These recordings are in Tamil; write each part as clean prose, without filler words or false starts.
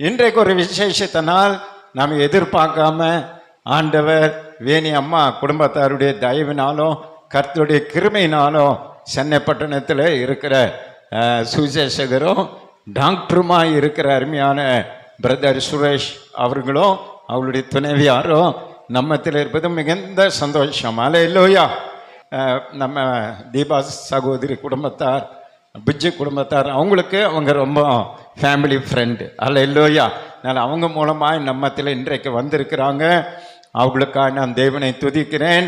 இன்றைக்கு ஒரு விசேஷத்தினால் நாம் எதிர்பார்க்காம ஆண்டவர் வேணி அம்மா குடும்பத்தாருடைய தயவினாலும் கர்த்தருடைய கிருமையினாலும் சென்னை பட்டணத்தில் இருக்கிற சுசேஷகரும் டாக்டருமா இருக்கிற அருமையான பிரதர் சுரேஷ் அவர்களும் அவளுடைய துணைவியாரும் நம்மத்தில் இருப்பது மிகுந்த சந்தோஷம். அல்லேலூயா. நம்ம தீபா சகோதரி குடும்பத்தார், பிஜ்ஜி குடும்பத்தார், அவங்களுக்கு அவங்க ரொம்ப ஃபேமிலி ஃப்ரெண்டு. அல்லேலூயா. அதனால் அவங்க மூலமாக நம்மத்தில் இன்றைக்கு வந்திருக்கிறாங்க. அவங்களுக்காக நான் தேவனை துதிக்கிறேன்.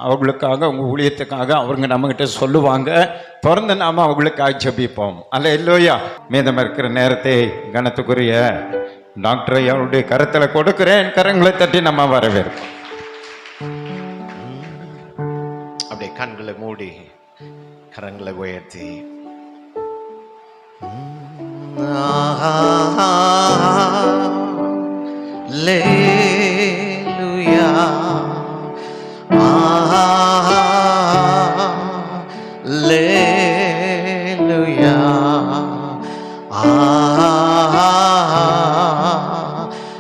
அவங்களுக்காக அவங்க ஊழியத்துக்காக அவங்க நம்மகிட்ட சொல்லுவாங்க. தொடர்ந்து நாம் அவங்களுக்காக ஜெபிப்போம். அல்லேலூயா. மீதம் இருக்கிற நேரத்தை கனத்துக்குரிய டாக்டரை அவருடைய கருத்தில் கொடுக்கிறேன். கரங்களை தட்டி நம்ம வரவேற்போம். அப்படியே கண்களை மூடி கரங்களை உயர்த்தி Alleluia, Alleluia,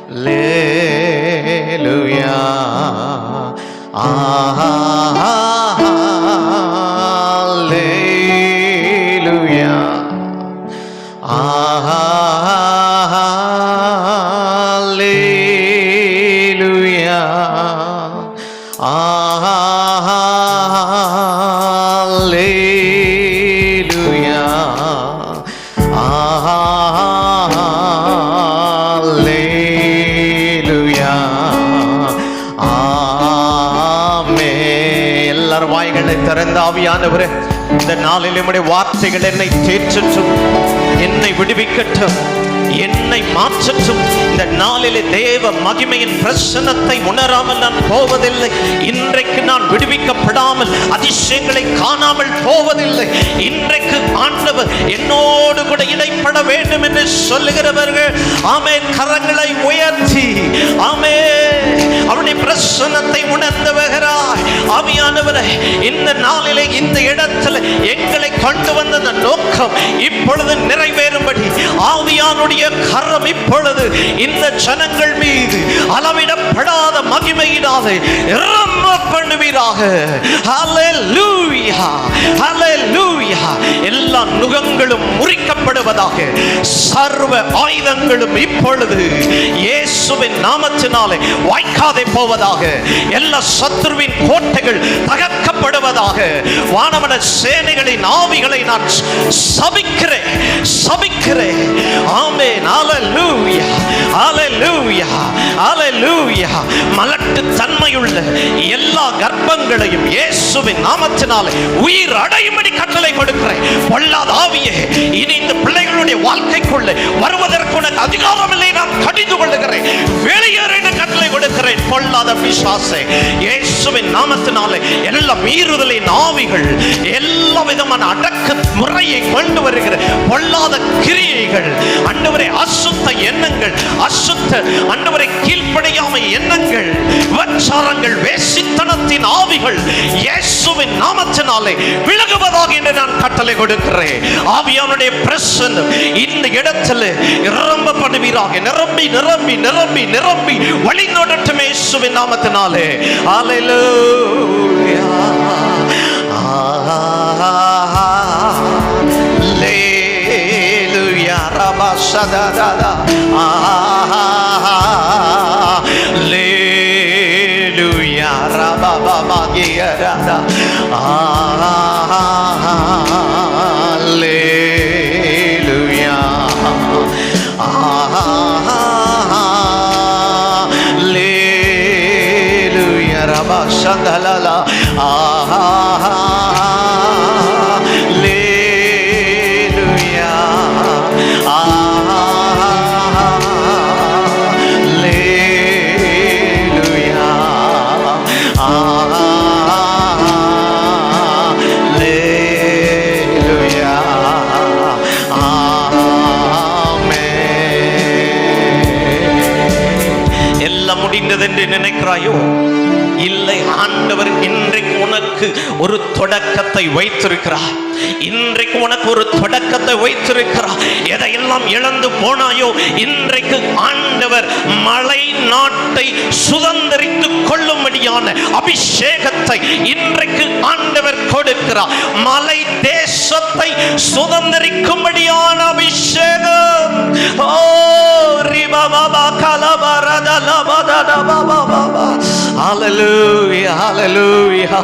Alleluia, திறந்த ஆவியானவரே, இந்த நாளில் நம்முடைய வார்த்தைகள் என்னை தேற்றட்டும், என்னை விடுவிக்கட்டும், என்னை மாற்றட்டும். இந்த நாளிலே தேவ மகிமையின் பிரசன்னத்தை உணராமல் நான் போவதில்லை. இன்றைக்கு நான் விடுவிக்கப்படாமல் அதிசயங்களை காணாமல் போவதில்லை. இன்றைக்கு ஆண்டவர் என்னோடு கூட இடைப்பட வேண்டும் என்று சொல்லுகிறவர்கள் ஆமென் கரங்களை உயர்த்தி ஆமென் அவருடைய பிரசன்னத்தை உணர்ந்தவராய் ஆவியானவரே, இந்த நாளிலே இந்த இடத்துல எங்களை கொண்டு வந்த அந்த நோக்கம் இப்பொழுது நிறைவேறும்படி ஆவியானுடைய கரம் இப்பொழுது இந்த ஜனங்கள் மீது அளவிடப்படாத மகிமையினாலே இறங்க பண்ணுவீராக. ஹல்லேலூயா, ஹல்லேலூயா. எல்லா நுகங்களும் முறிக்கப்படுவதாக, சர்வ ஆயுதங்களும் இப்பொழுது இயேசுவின் நாமத்தினாலே வாய்க்காதே போவதாக, எல்லா சத்துருவின் கோட்டைகள் தகர்க்கப்படுவதாக. வானவன சேனைகளின் ஆவிகளை நான் சபிக்கிறேன், சபிக்கிறேன். ஆமென். ஹல்லேலூயா, ஹல்லேலூயா, ஹல்லேலூயா. மலட்டு தன்மையுள்ள எல்லா கர்ப்பங்களையும் இயேசுவின் நாமத்தினாலே உயிர் அடையும்படி கட்டளை கொடுக்கிறேன். பொல்லாத ஆவியே, இனி இந்த பிள்ளைகளுடைய வாழ்க்கைக்குள்ள வருவதற்கு உனக்கு அதிகாரம் இல்லை, நான் கடிந்து கொள்ளுகிறேன். வெளியேற கட்டளை கொடுக்கிறேன். பொல்லாத பிசாசே, இயேசுவின் நாமத்தினாலே எல்லா மீறுதலின் ஆவிகள், எல்லா விதமான அடக்க முறையை கொண்டு வருகிற பொல்லாத கிரியைகள், ஆண்டவரே அசுத்த எண்ணங்கள், அசுத்த ஆண்டவரே கீழ்ப்படியாமை எண்ணங்கள், விபச்சாரங்கள், வேசித்தனத்தின் ஆவிகள் இயேசுவின் நாமத்தினாலே விலகுவதாக என்று நான் கட்டளை கொடுக்கிறேன். ஆவியானுடைய பிரசன்னம் இந்த இடத்துல நிரம்ப பண்ணுவீராக. நிரம்பி நிரம்பி நிரம்பி நிரம்பி வழிநடட்டும் இயேசுவின் நாமத்தினாலே. ஹல்லேலூயா, ஹல்லேலூயா. ரபா சததா, ஹல்லேலூயா. ரபா பாபா கியரதா, ஹல்லேலூயா, ஹல்லேலூயா. ரபா சதலலா, ஹல்லேலூயா, ஹல்லேலூயா, ஹல்லேலூயா. எல்லாம் முடிந்தது என்று நினைக்கிறாயோ? இல்லை, ஆண்டவர் இன்றைக்கு உனக்கு ஒரு தொடக்கத்தை தொடக்கத்தை வைத்திருக்கிறார். இன்றைக்கு உனக்கு ஒரு தொடக்கத்தை வைத்திருக்கிறார். எதையெல்லாம் இழந்து போனாயோ இன்றைக்கு ஆண்டவர் மலை நாட்டை சுதந்தரித்துக் கொள்ளும்படியான அபிஷேகத்தை இன்றைக்கு ஆண்டவர் கொடுக்கிறார். மலை தேசத்தை சுதந்தரிக்கும்படியான அபிஷேகம். ஓ ரிபபபா கலபரதலபதலபபபா. ஹல்லேலூயா, ஹல்லேலூயா,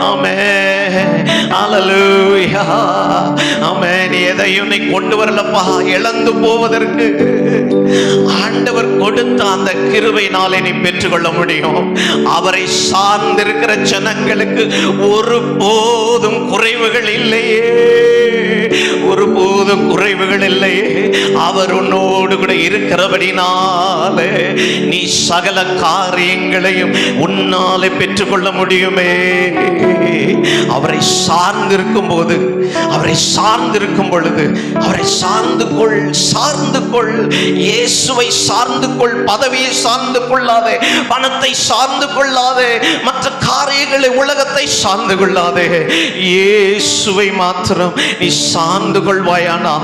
ஆமென், ஹல்லேலூயா, ஆமென். எதையும் நீ கொண்டு வரலப்பா இழந்து போவதற்கு. ஆண்டவர் கொடுத்த அந்த கிருபையினாலே நீ பெற்றுக்கொள்ள முடியும். அவரை சார்ந்திருக்கிற ஜனங்களுக்கு ஒருபோதும் குறைவுகள் இல்லையே, ஒருபோதும் குறைவுகள் இல்லையே. அவர் உன்னோடு கூட இருக்கிறபடினாலே நீ சகல காரியங்களையும் உன்னாலே பெற்றுக்கொள்ள முடியுமே. அவரை சார்ந்திருக்கும் போது, அவரை சார்ந்திருக்கும் பொழுது, அவரை சார்ந்து கொள், சார்ந்து கொள். இயேசுவை சார்ந்து கொள். பதவியை சார்ந்து கொள்ளாதே, பணத்தை சார்ந்து கொள்ளாதே, மற்ற காரியங்களை உலகத்தை சார்ந்து கொள்ளாதே. இயேசுவை மாத்திரம் நீ சார்ந்து கொள்வாயானா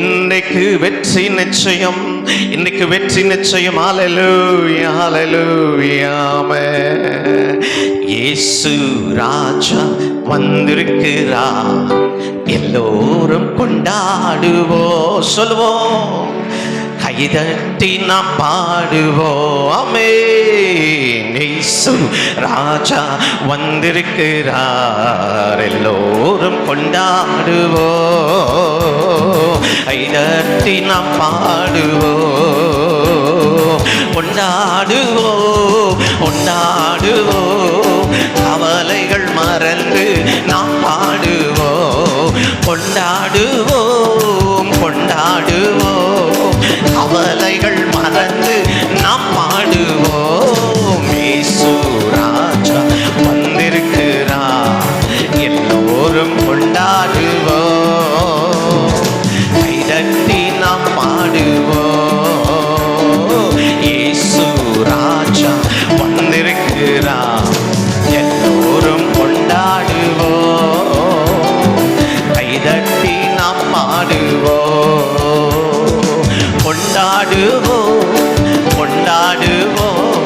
இன்னைக்கு வெற்றி நிச்சயம், இன்னைக்கு வெற்றி நிச்சயம். ஹல்லேலூயா, ஹல்லேலூயா, ஆமென். இயேசு ராஜா வந்திருக்கிறார், எல்லோரும் கொண்டாடுவோம், சொல்லுவோம், கைதட்டி நாம் பாடுவோம். ஆமென். இயேசு ராஜா வந்திருக்கிறார், எல்லோரும் கொண்டாடுவோம், கைதட்டி நாம் பாடுவோம், கொண்டாடுவோம், கொண்டாடுவோம், கவலைகள் மறந்து நாம் பாடுவோம், கொண்டாடுவோம், கொண்டாடுவோம், கவலைகள் மறந்து நாம் பாடுவோம். இயேசு ராஜா வந்திருக்கிறார், எல்லோரும் கொண்டாடுவோம், கைதட்டி நாம் பாடுவோம். இயேசு ராஜா வந்திருக்கிறார், எல்லோரும் கொண்டாடுவோம், கைதட்டி நாம் பாடுவோம், கொண்டாடுவோம், கொண்டாடுவோம்,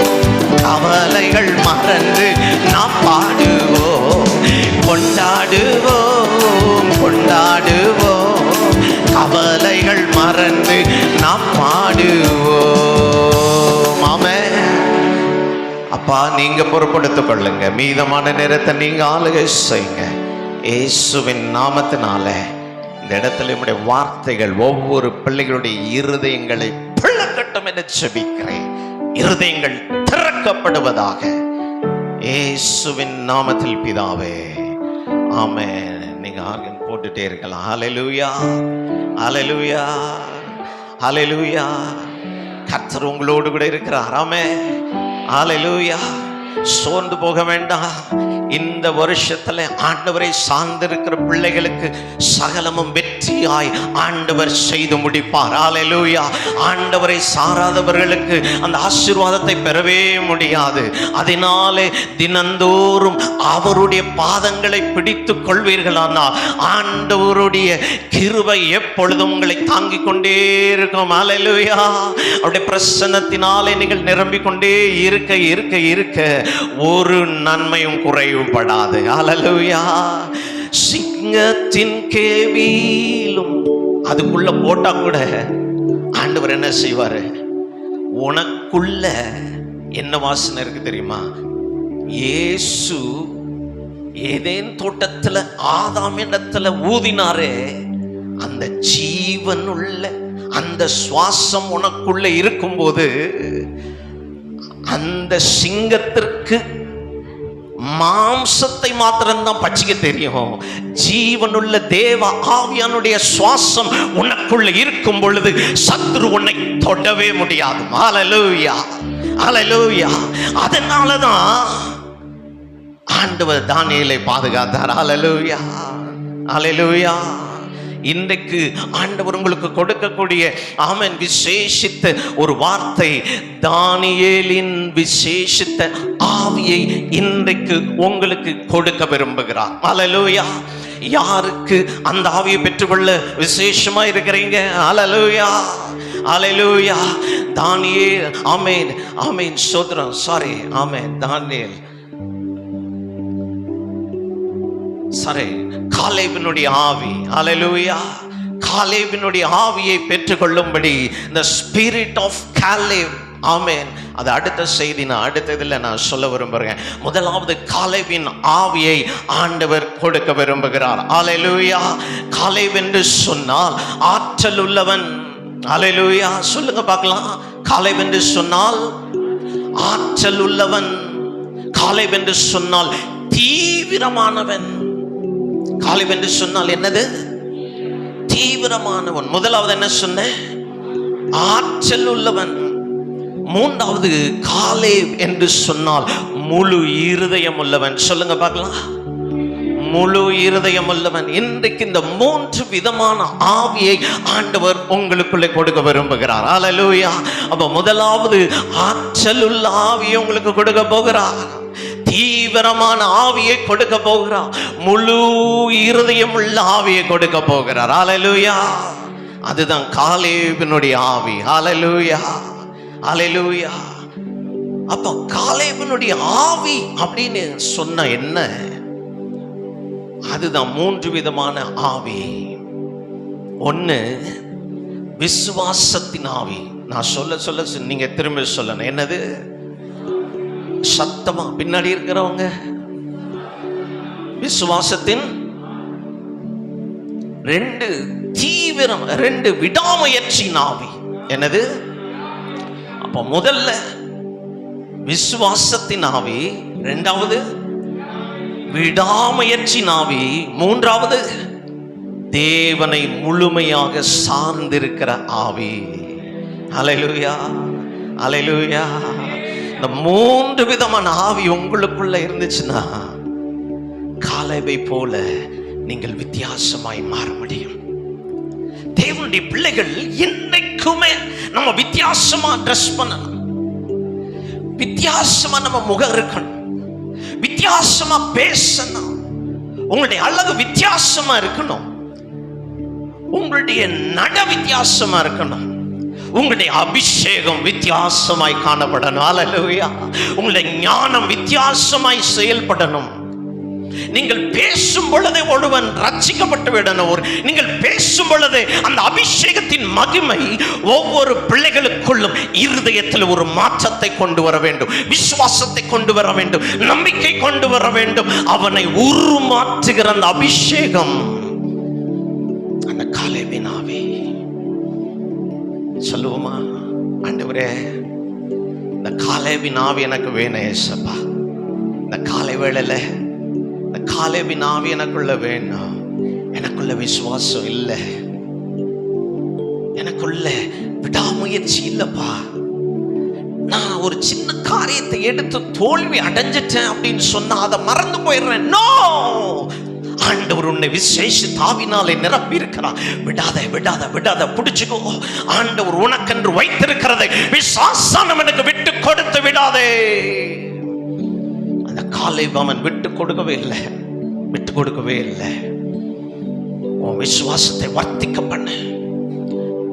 கவலைகள் மறந்து நாம் பாடுவோம், கொண்டாடுவோம், கொண்டாடுவோம், கவலைகள் மறந்து நாம் பாடுவோம். ஆமென். அப்பா நீங்க பொறுப்படுத்திக் கொள்ளுங்க, மீதமான நேரத்தை நீங்க ஆளுகை செய்யுங்க. இயேசுவின் நாமத்தினால இந்த இடத்துல நம்முடைய வார்த்தைகள் ஒவ்வொரு பிள்ளைகளுடைய இருதயங்களை பிளக்கட்டும் என்று ஜெபிக்கிறேன். இருதயங்கள் திறக்கப்படுவதாக இயேசுவின் நாமத்தில் பிதாவே, ஆமென். நீங்க ஆர்கன் போட்டுட்டே இருக்கலாம். ஹல்லேலூயா, ஹல்லேலூயா, ஹல்லேலூயா. கர்த்தர் உங்களோடு கூட இருக்கிறார். ஆமென், ஹல்லேலூயா. சோர்ந்து போக வேண்டாம். இந்த வருஷத்துல ஆண்டவரை சார்ந்திருக்கிற பிள்ளைகளுக்கு சகலமும் வெற்றியாய் ஆண்டவர் செய்து முடிப்பார். ஹல்லேலூயா. ஆண்டவரை சாராதவர்களுக்கு அந்த ஆசீர்வாதத்தை பெறவே முடியாது. அதனாலே தினந்தோறும் அவருடைய பாதங்களை பிடித்துக் கொள்வீர்களானால் ஆண்டவருடைய கிருபை எப்பொழுதும் உங்களை தாங்கிக் கொண்டே இருக்கும். ஹல்லேலூயா. அவருடைய பிரசன்னத்தினாலே நீங்கள் நிரம்பிக் கொண்டே இருக்க இருக்க இருக்க ஒரு நன்மையும் குறைவுபடாது. ஹல்லேலூயா. சிங்கத்தின் கேவிலும் அதுக்குள்ள போட்டா கூட ஆண்டவர் என்ன செய்வாரு? உனக்குள்ள என்ன வாசனை இருக்கு தெரியுமா? இயேசு ஏதேன் தோட்டத்துல ஆதாம் இடத்துல ஊதினாரே, அந்த ஜீவனுள்ள அந்த சுவாசம் உனக்குள்ள இருக்கும்போது அந்த சிங்கத்திற்கு மாம்சத்தை மாத்திரம்தான் பச்சிக்க தெரியும். ஜீவனுள்ள தேவ ஆவியானுடைய சுவாசம் உனக்குள்ள இருக்கும் பொழுது சத்துரு உன்னை தொடவே முடியாது. ஹல்லேலூயா, ஹல்லேலூயா. அதனாலதான் ஆண்டவர் தானியேலை பாதுகாத்தார். ஹல்லேலூயா, ஹல்லேலூயா. இன்றைக்கு ஆண்டவர் உங்களுக்கு கொடுக்கக்கூடிய ஆமென் விசேஷித்த ஒரு வார்த்தை, தானியேலின் விசேஷித்த ஆவியை இன்றைக்கு உங்களுக்கு கொடுக்க விரும்புகிறார். அல்லேலூயா. யாருக்கு அந்த ஆவியை பெற்றுக்கொள்ள விசேஷமா இருக்கிறீங்க? அல்லேலூயா, அல்லேலூயா. தானியேல், ஆமென், ஆமென், ஸ்தோத்திரம். சாரி, ஆமென், தானியேல், சாரி, காலேபினுடைய ஆவி. அல்லேலூயா. காலேபினுடைய ஆவியை பெற்றுக்கொள்ளும்படி the spirit of Caleb, ஆமென். அது அடுத்த செய்தி, நான் அடுத்ததில் நான் சொல்ல விரும்புகிறேன். முதலாவது காலேபின் ஆவியை ஆண்டவர் கொடுக்க விரும்புகிறார். அல்லேலூயா. காலேப் என்று சொன்னால் ஆற்றல் உள்ளவன். அல்லேலூயா. சொல்லுங்க பார்க்கலாம். காலேப் என்று சொன்னால் ஆற்றல் உள்ளவன். காலேப் என்று சொன்னால் தீவிரமானவன். காலேப் என்று சொன்னால் என்னது? தீவிரமானவன். முதலாவது என்ன சொன்ன? ஆற்றல் உள்ளவன். மூன்றாவது காலேப் என்று சொன்னால் முழு இருதயம் உள்ளவன். சொல்லுங்க பார்க்கலாம். முழு இருதயம் உள்ளவன். இன்றைக்கு இந்த 3 விதமான ஆவியை ஆண்டவர் உங்களுக்குள்ளே கொடுக்க விரும்புகிறார். அல்லேலூயா. அப்ப முதலாவது ஆற்றல் உள்ள ஆவியை உங்களுக்கு கொடுக்க போகிறார். தீவிரமான ஆவியை கொடுக்க போகிறார். முழு இருதயம் உள்ள ஆவியை கொடுக்க போகிறார். அல்லேலூயா. அதுதான் காலேபினுடைய ஆவி. அல்லேலூயா, அல்லேலூயா. அப்ப காலேபினுடைய ஆவி அப்படின்னு சொன்ன என்ன? அதுதான் 3 விதமான ஆவி. ஒன்னு விசுவாசத்தின் ஆவி. நான் சொல்ல சொல்ல நீங்க திரும்ப சொல்லணும். என்னது? சத்தமா பின்னாடி இருக்கிறவங்க. விசுவாசத்தின் 2 தீவிரம், 2 விடாமுயற்சியின் ஆவி. என்னது? அப்ப முதல்ல விசுவாசத்தின் ஆவி, இரண்டாவது விடாமுயற்சி ஆவி, மூன்றாவது தேவனை முழுமையாக சார்ந்திருக்கிற ஆவி. அல்லேலூயா, அல்லேலூயா. இந்த 3 விதமான ஆவி உங்களுக்குள்ள இருந்துச்சுன்னா காலேபை போல நீங்கள் வித்தியாசமாய் மாற முடியும். தேவனுடைய பிள்ளைகள் இன்னைக்குமே நம்ம வித்தியாசமா ட்ரெஸ் பண்ணணும், வித்தியாசமா நம்ம முகம் இருக்கணும், வித்தியாசமா பேசணும், உங்களுடைய அழகு வித்தியாசமா இருக்கணும், உங்களுடைய நட வித்தியாசமா இருக்கணும், உங்களுடைய அபிஷேகம் வித்தியாசமாய் காணப்படணும். அல்லேலூயா. உங்களுடைய ஞானம் வித்தியாசமாய் செயல்படணும். நீங்கள் பேசும் பொழுதே ஒருவன் ரட்சிக்கப்பட்டு விடணும். நீங்கள் பேசும் பொழுதே அந்த அபிஷேகத்தின் மகிமை ஒவ்வொரு பிள்ளைகளுக்குள்ளும் இருதயத்தில் ஒரு மாற்றத்தை கொண்டு வர வேண்டும், விசுவாசத்தை கொண்டு வர வேண்டும், நம்பிக்கை கொண்டு வர வேண்டும். அவனை உருமாற்றுகிற அந்த அபிஷேகம் அந்த காலேபின் ஆவி. சொல்லுவோமா? ஆண்டவரே, இந்த காலேபின் ஆவி எனக்கு வேணும் ஏசப்பா. இந்த காலை வேளையில இந்த காலேபின் ஆவி எனக்குள்ள வேணும். எனக்குள்ள விசுவாசம் இல்லை, எனக்குள்ள விடாமுயற்சி இல்லப்பா. நான் ஒரு சின்ன காரியத்தை எடுத்து தோல்வி அடைஞ்சிட்டேன் அப்படின்னு சொன்னா அதை மறந்து போயிடுறேன். நோ, ஆண்டவர் உன்னை விசேஷித்த ஆவினாலே நிரப்பி இருக்கிறார். விடாத விடாத விடாத, பிடிச்சுக்கோ. ஆண்டவர் உனக்கென்று வைத்திருக்கிறதை விசுவாசம் எனக்கு விட்டு கொடுத்து விடாதே. அந்த காலேப் அவன் விட்டு கொடுக்கவே இல்லை, விட்டு கொடுக்கவே இல்லை. உன் விசுவாசத்தை வர்த்திக்க பண்ணு.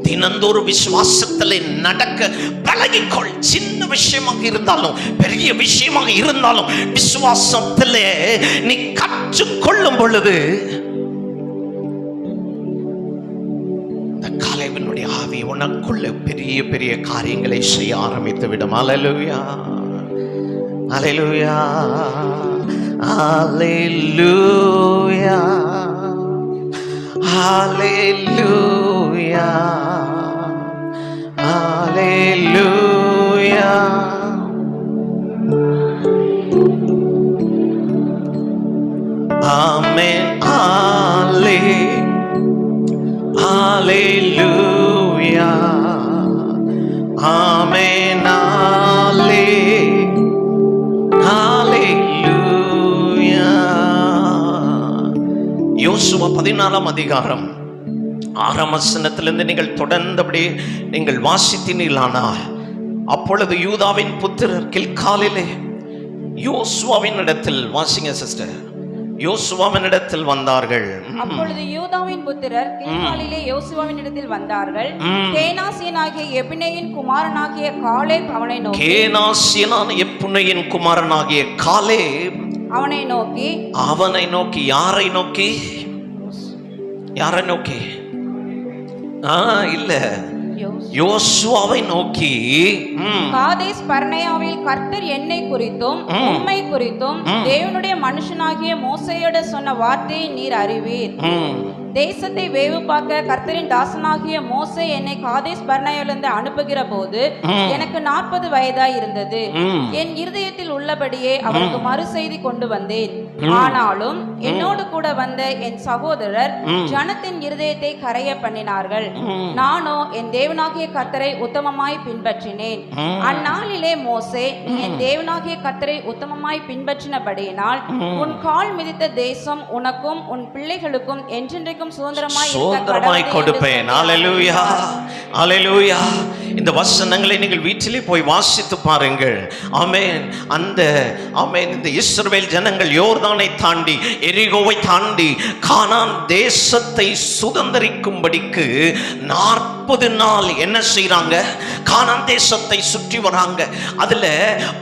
தினந்தோறும் விசுவாசத்திலே நடக்க பழகிக்கொள். சின்ன விஷயமாக இருந்தாலும் பெரிய விஷயமாக இருந்தாலும் விசுவாசத்திலே நீ கற்றுக்கொள்ளும் பொழுது இந்த காலேபினுடைய ஆவி உனக்குள்ள பெரிய பெரிய காரியங்களை செய்ய ஆரம்பித்து விடும். அல்லேலூயா, அல்லேலூயா, அல்லேலூயா, அல்லேலூயா, அல்லேலூயா. ஆமென். அல்லேலூயா, ஆமென். அல்லேலூயா. யோசுவா 14ஆம் அதிகாரம் 6ஆம் வசனத்திலிருந்து நீங்கள் தொடர்ந்தபடி நீங்கள் வாசித்தீர்களானால், அப்பொழுது யூதாவின் புத்திரர் கில்காலிலே யோசுவாவின் இடத்தில், வாசிங்க சிஸ்டர், யோசுவாவின் இடத்தில் வந்தார்கள். அப்பொழுது யூதாவின் புத்திரர் கில்காலிலே யோசுவாவின் இடத்தில் வந்தார்கள். கேனாசியனாகிய எபினேயின் குமாரனாகிய காலேப் அவனை நோக்கி, கேனாசியனான எப்புனையின் குமாரனாகிய காலேப் அவனை நோக்கி யாரை நோக்கி? யாரை நோக்கி? இல்ல, யோசுவாவை நோக்கி, காதேஸ் பர்னேயாவில் கர்த்தர் என்னை குறித்தும் உம்மை குறித்தும் தேவனுடைய மனுஷனாகிய மோசேயோடு சொன்ன வார்த்தையை நீர் அறிவீர். தேசத்தை வேவு பார்க்க கர்த்தரின் தாசனாகிய மோசே என்னை காதேஸ் பர்னேயாவிலிருந்து அனுப்புகிற போது எனக்கு 40 வயதாய் இருந்தது. என் இருதயத்தில் உள்ளபடியே அவருக்கு மறு செய்தி கொண்டு வந்தேன். ஆனாலும் என்னோடு கூட வந்த என் சகோதரர் ஜனத்தின் இருதயத்தை கரைய பண்ணினார்கள். நானோ என் தேவனாகிய கர்த்தரை உத்தமமாய் பின்பற்றினேன். அந்நாளிலே மோசே, நீ என் தேவனாகிய கர்த்தரை உத்தமமாய் பின்பற்றினபடியினால் உன் கால் மிதித்த தேசம் உனக்கும் உன் பிள்ளைகளுக்கும் என்றென்றைக்கும் சுதந்திரமாய் கொடுப்பேன். அல்லேலூயா, அல்லேலூயா. இந்த வசனங்களை நீங்கள் வீட்டிலே போய் வாசித்து பாருங்கள். ஆமென். இந்த இஸ்ரவேல் ஜனங்கள் யோர்தானை தாண்டி, எரிகோவை தாண்டி கானான் தேசத்தை சுதந்திரிக்கும்படிக்கு 40 நாள் என்ன செய்றாங்க? கானான் தேசத்தை சுற்றி வராங்க. அதுல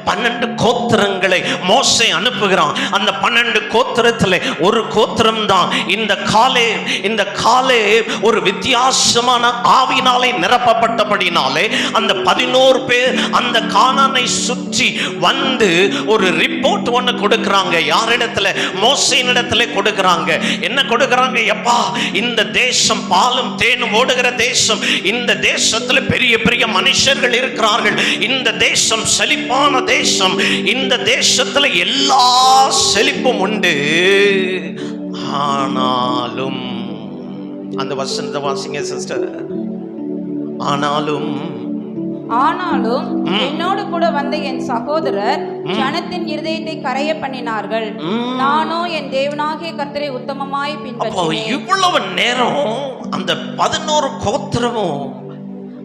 12 கோத்திரங்களை மோசே அனுப்புகிறான். அந்த 12 கோத்திரத்துல ஒரு கோத்திரம் தான் இந்த காலேப். ஒரு வித்தியாசமான ஆவியினாலே நிரப்பப்பட்டபடினாலே அந்த 11 பேர் அந்த கானானை சுற்றி வந்து ஒரு ரிப்போர்ட் ஒன்று கொடுக்கிறாங்க. யாரிடத்துல? மோசேயினிடத்துல கொடுக்கிறாங்க. என்ன கொடுக்கிறாங்க? எப்பா, இந்த தேசம் பாலும் தேனும் ஓடுகிற தேசம். இந்த தேசத்துல பெரிய பெரிய மனுஷர்கள் இருக்கிறார்கள். இந்த தேசம் செழிப்பான தேசம். இந்த தேசத்துல எல்லா செழிப்பும் உண்டு. ஆனாலும், அந்த வசனத்தை வாசிங்க சிஸ்டர். ஆனாலும் என்னோடு கூட வந்த என் சகோதரர் ஜனத்தின் இருதயத்தை கரைய பண்ணினார்கள். நானோ என் தேவனாகிய கர்த்தரை உத்தமமாய் பின்பற்றினேன். இவ்வளவு நேரம் அந்த 11 கோத்திரமும்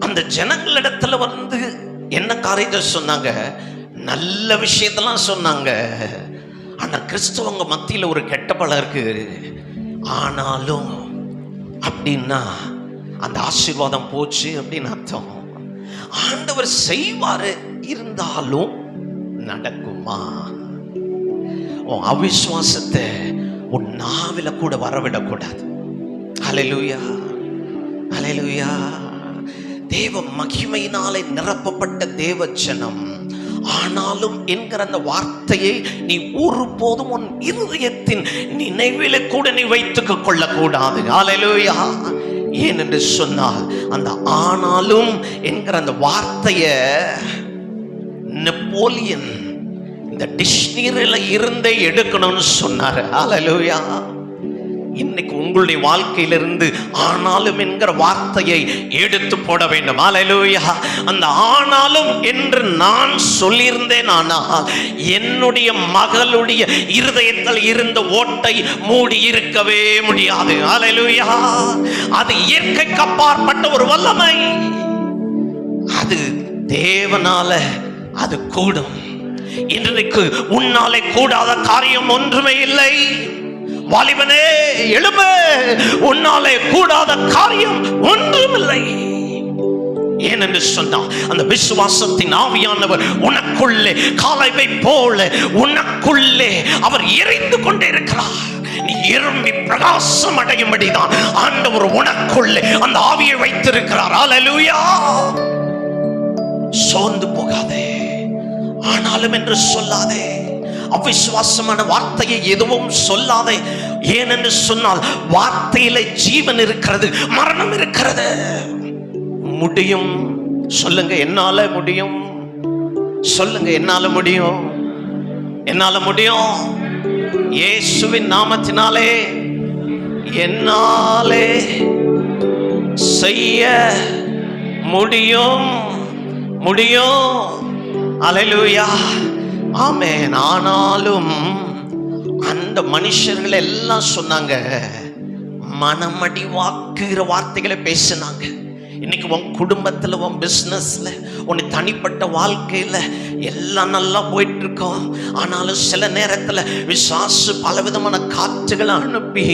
அந்த ஜனங்களிடத்துல வந்து என்ன காரியத்தை சொன்னாங்க? நல்ல விஷயத்தெல்லாம் சொன்னாங்க. ஆனா கிறிஸ்தவங்க மத்தியில ஒரு கெட்ட பழம் இருக்கு. ஆனாலும் அப்படின்னா அந்த ஆசீர்வாதம் போச்சு அப்படின்னு அர்த்தம். ஆண்டவர் செய்வாரு, இருந்தாலும் நடக்குமா? உன் அவிசுவாசத்தை உன் நாவில கூட வரவிடக்கூடாது. அல்லேலூயா, அல்லேலூயா. தேவ மகிமையினாலே நிரப்பப்பட்ட தேவ ஜனம். ஆனாலும் என்கிற அந்த வார்த்தையை நீ ஒருபோதும் உன் இருதயத்தின் நினைவில கூட நீ வைத்துக் கொள்ளக்கூடாது. அல்லேலூயா. ஏனென்று சொன்னால் அந்த ஆனாலும் என்கிற அந்த வார்த்தைய நெப்போலியன் இந்த டிக்ஷனரியில இருந்தே எடுக்கணும்னு சொன்னாரு. அல்லேலூயா. இன்னைக்கு உங்களுடைய வாழ்க்கையிலிருந்து ஆனாலும் என்கிற வார்த்தையை எடுத்து போட வேண்டும். அல்லேலூயா. அந்த ஆனாலும் என்று நான் சொல்லியிருந்தேன், ஆனால் என்னுடைய மகளுடைய இருதயத்தில் இருந்த ஓட்டை மூடி இருக்கவே முடியாது. அல்லேலூயா. அது இயற்கைக்கு அப்பாற்பட்ட ஒரு வல்லமை. அது தேவனால அது கூடும். இன்றைக்கு உன்னாலே கூடாத காரியம் ஒன்றுமே இல்லை. வாலிபனே எழும்பு, உன்னாலே கூடாத காரியம் ஒன்றுமில்லை. ஏனென்று சொன்னால் அந்த விசுவாசத்தின் ஆவியானவர் உனக்குள்ளே காலைவை போல உனக்குள்ளே அவர் எரிந்து கொண்டே இருக்கிறார். நீ எழும்பி பிரகாசம் அடையும்படிதான் ஆண்டவர் உனக்குள்ளே அந்த ஆவியை வைத்திருக்கிறார். அல்லேலூயா. சோர்ந்து போகாதே, ஆனாலும் என்று சொல்லாதே. அவிசுவாசமான வார்த்தையை எதுவும் சொல்லாதே. ஏனென்று சொன்னால் வார்த்தையில ஜீவன் இருக்கிறது, மரணம் இருக்கிறது. முடியும் சொல்லுங்க, என்னால முடியும். சொல்லுங்க, என்னால முடியும், என்னால முடியும். இயேசுவின் நாமத்தினாலே என்னாலே செய்ய முடியும், முடியும். அல்லேலூயா, ஆமென். ஆனாலும் அந்த மனுஷர்கள் எல்லாம் சொன்னாங்க, மனமடிவாக்குகிற வார்த்தைகளை பேசினாங்க. இன்னைக்கு உன் குடும்பத்துல, உன் பிசினஸ்ல, உன் தனிப்பட்ட வாழ்க்கையில எல்லாம் நல்லா போயிட்டு இருக்கோம். ஆனாலும் சில நேரத்துல விசுவாசு பலவிதமான காற்றுகளை அனுப்பி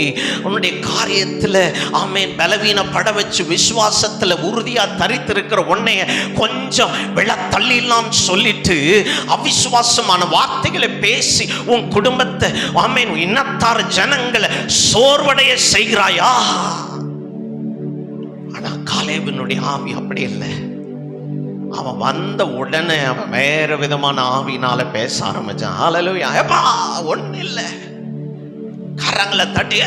உன்னுடைய காரியத்துல ஆமென் பலவீனப்பட வச்சு விசுவாசத்துல உறுதியா தரித்திருக்கிற உன்னைய கொஞ்சம் தள்ளிலாம் சொல்லிட்டு அவிசுவாசமான வார்த்தைகளை பேசி உன் குடும்பத்தை ஆமென் இனத்தார் ஜனங்களை சோர்வடைய செய்கிறாயா? ஆனா காலேபினுடைய ஆவி அப்படி இல்லை. அவன் வந்த உடனே அவன் வேற விதமான ஆவினால பேச ஆரம்பிச்சான். ஹல்லேலூயா. அப்பா ஒண்ணு இல்ல, கரங்களை தட்டி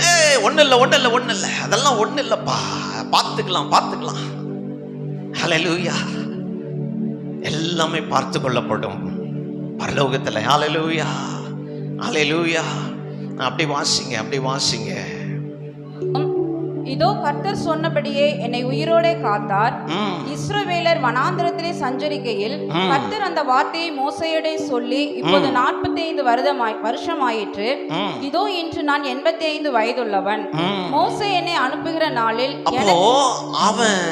ஒண்ணு இல்ல அதெல்லாம் ஒண்ணு இல்லப்பா, பார்த்துக்கலாம். ஹல்லேலூயா. எல்லாமே பார்த்து கொள்ளப்படும் பரலோகத்துல. ஹல்லேலூயா. அப்படி வாசிங்க. இதோ கர்த்தர் சொன்னபடியே என்னை உயிரோடே காத்தார். இஸ்ரவேலர் வனாந்திரத்திலே சஞ்சரிக்கையில் கர்த்தர் அந்த வார்த்தையை மோசேயோடே சொல்லி, இப்போது 45 வருஷமாயிற்று. இதோ இன்று நான் 85 வயதுள்ளவன். மோசே என்னை அனுப்புகிற நாளில் அவன்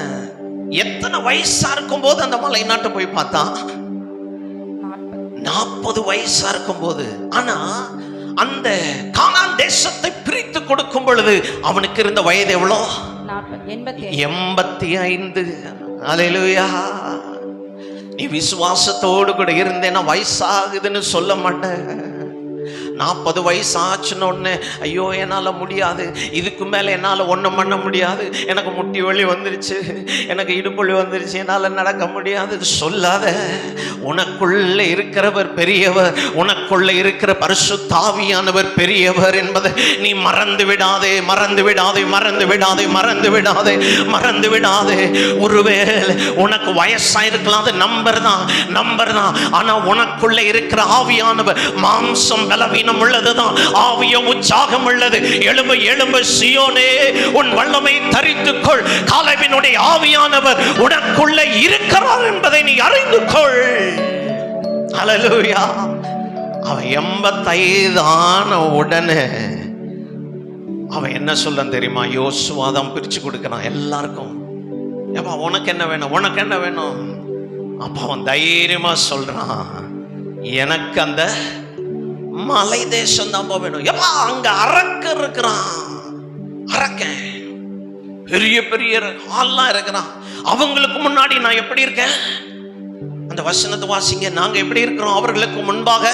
எத்தனை வயசா இருக்கும் போது அந்த மலை நாட்டை போய் பார்த்தான்? 40 வயசா இருக்கும் போது. ஆனா அந்த கானான் தேசத்தை பிரித்து கொடுக்கும் பொழுது அவனுக்கு இருந்த வயது எவ்வளோ? 85. அல்லேலூயா. நீ விசுவாசத்தோடு கூட இருந்தேன்னா வயசாகுதுன்னு சொல்ல மாட்டேன். 40 வயசு ஆச்சுன்னு ஒன்று, ஐயோ என்னால் முடியாது, இதுக்கு மேலே என்னால் ஒன்றும் பண்ண முடியாது, எனக்கு முட்டி வலி வந்துருச்சு, எனக்கு இடுப்புள்ளி வந்துருச்சு, என்னால் நடக்க முடியாது சொல்லாத. உனக்குள்ளே இருக்கிறவர் பெரியவர், உனக்குள்ளே இருக்கிற பரிசுத்த ஆவியானவர் பெரியவர் என்பதை நீ மறந்து விடாதே. ஒருவேளை உனக்கு வயசாயிருக்கலாம், அது நம்பர் தான். ஆனா உனக்குள்ளே இருக்கிற ஆவியானவர் மாம்சம் பலவீனம் உள்ளதுதான், ஆவிய உற்சாகம் உள்ளது. எழும்பு சீயோனே, உன் வல்லமை தரித்துக்கொள். காலேபினுடைய ஆவியானவர் உனக்குள்ள இருக்கிறார் என்பதை நீ அறிந்து கொள். ஹல்லேலூயா. அவன் 85 ஆன உடனே அவன் என்ன சொல்ல தெரியுமா? யோசுவாதான் பிரிச்சு கொடுக்கிறான் எல்லாருக்கும். ஏப்பா உனக்கு என்ன வேணும்? அப்ப அவன் தைரியமா சொல்றான், எனக்கு அந்த மலை தேசம் தான் வேணும். ஏப்பா அங்க அரக்கன் இருக்கிறான், அரக்கன் பெரிய ஆள்லாம் இருக்கிறான். அவங்களுக்கு முன்னாடி நான் எப்படி இருக்கேன்? அந்த வசனத்தை வாசிங்க. நாங்க எப்படி இருக்கிறோம் அவர்களுக்கு முன்பாக?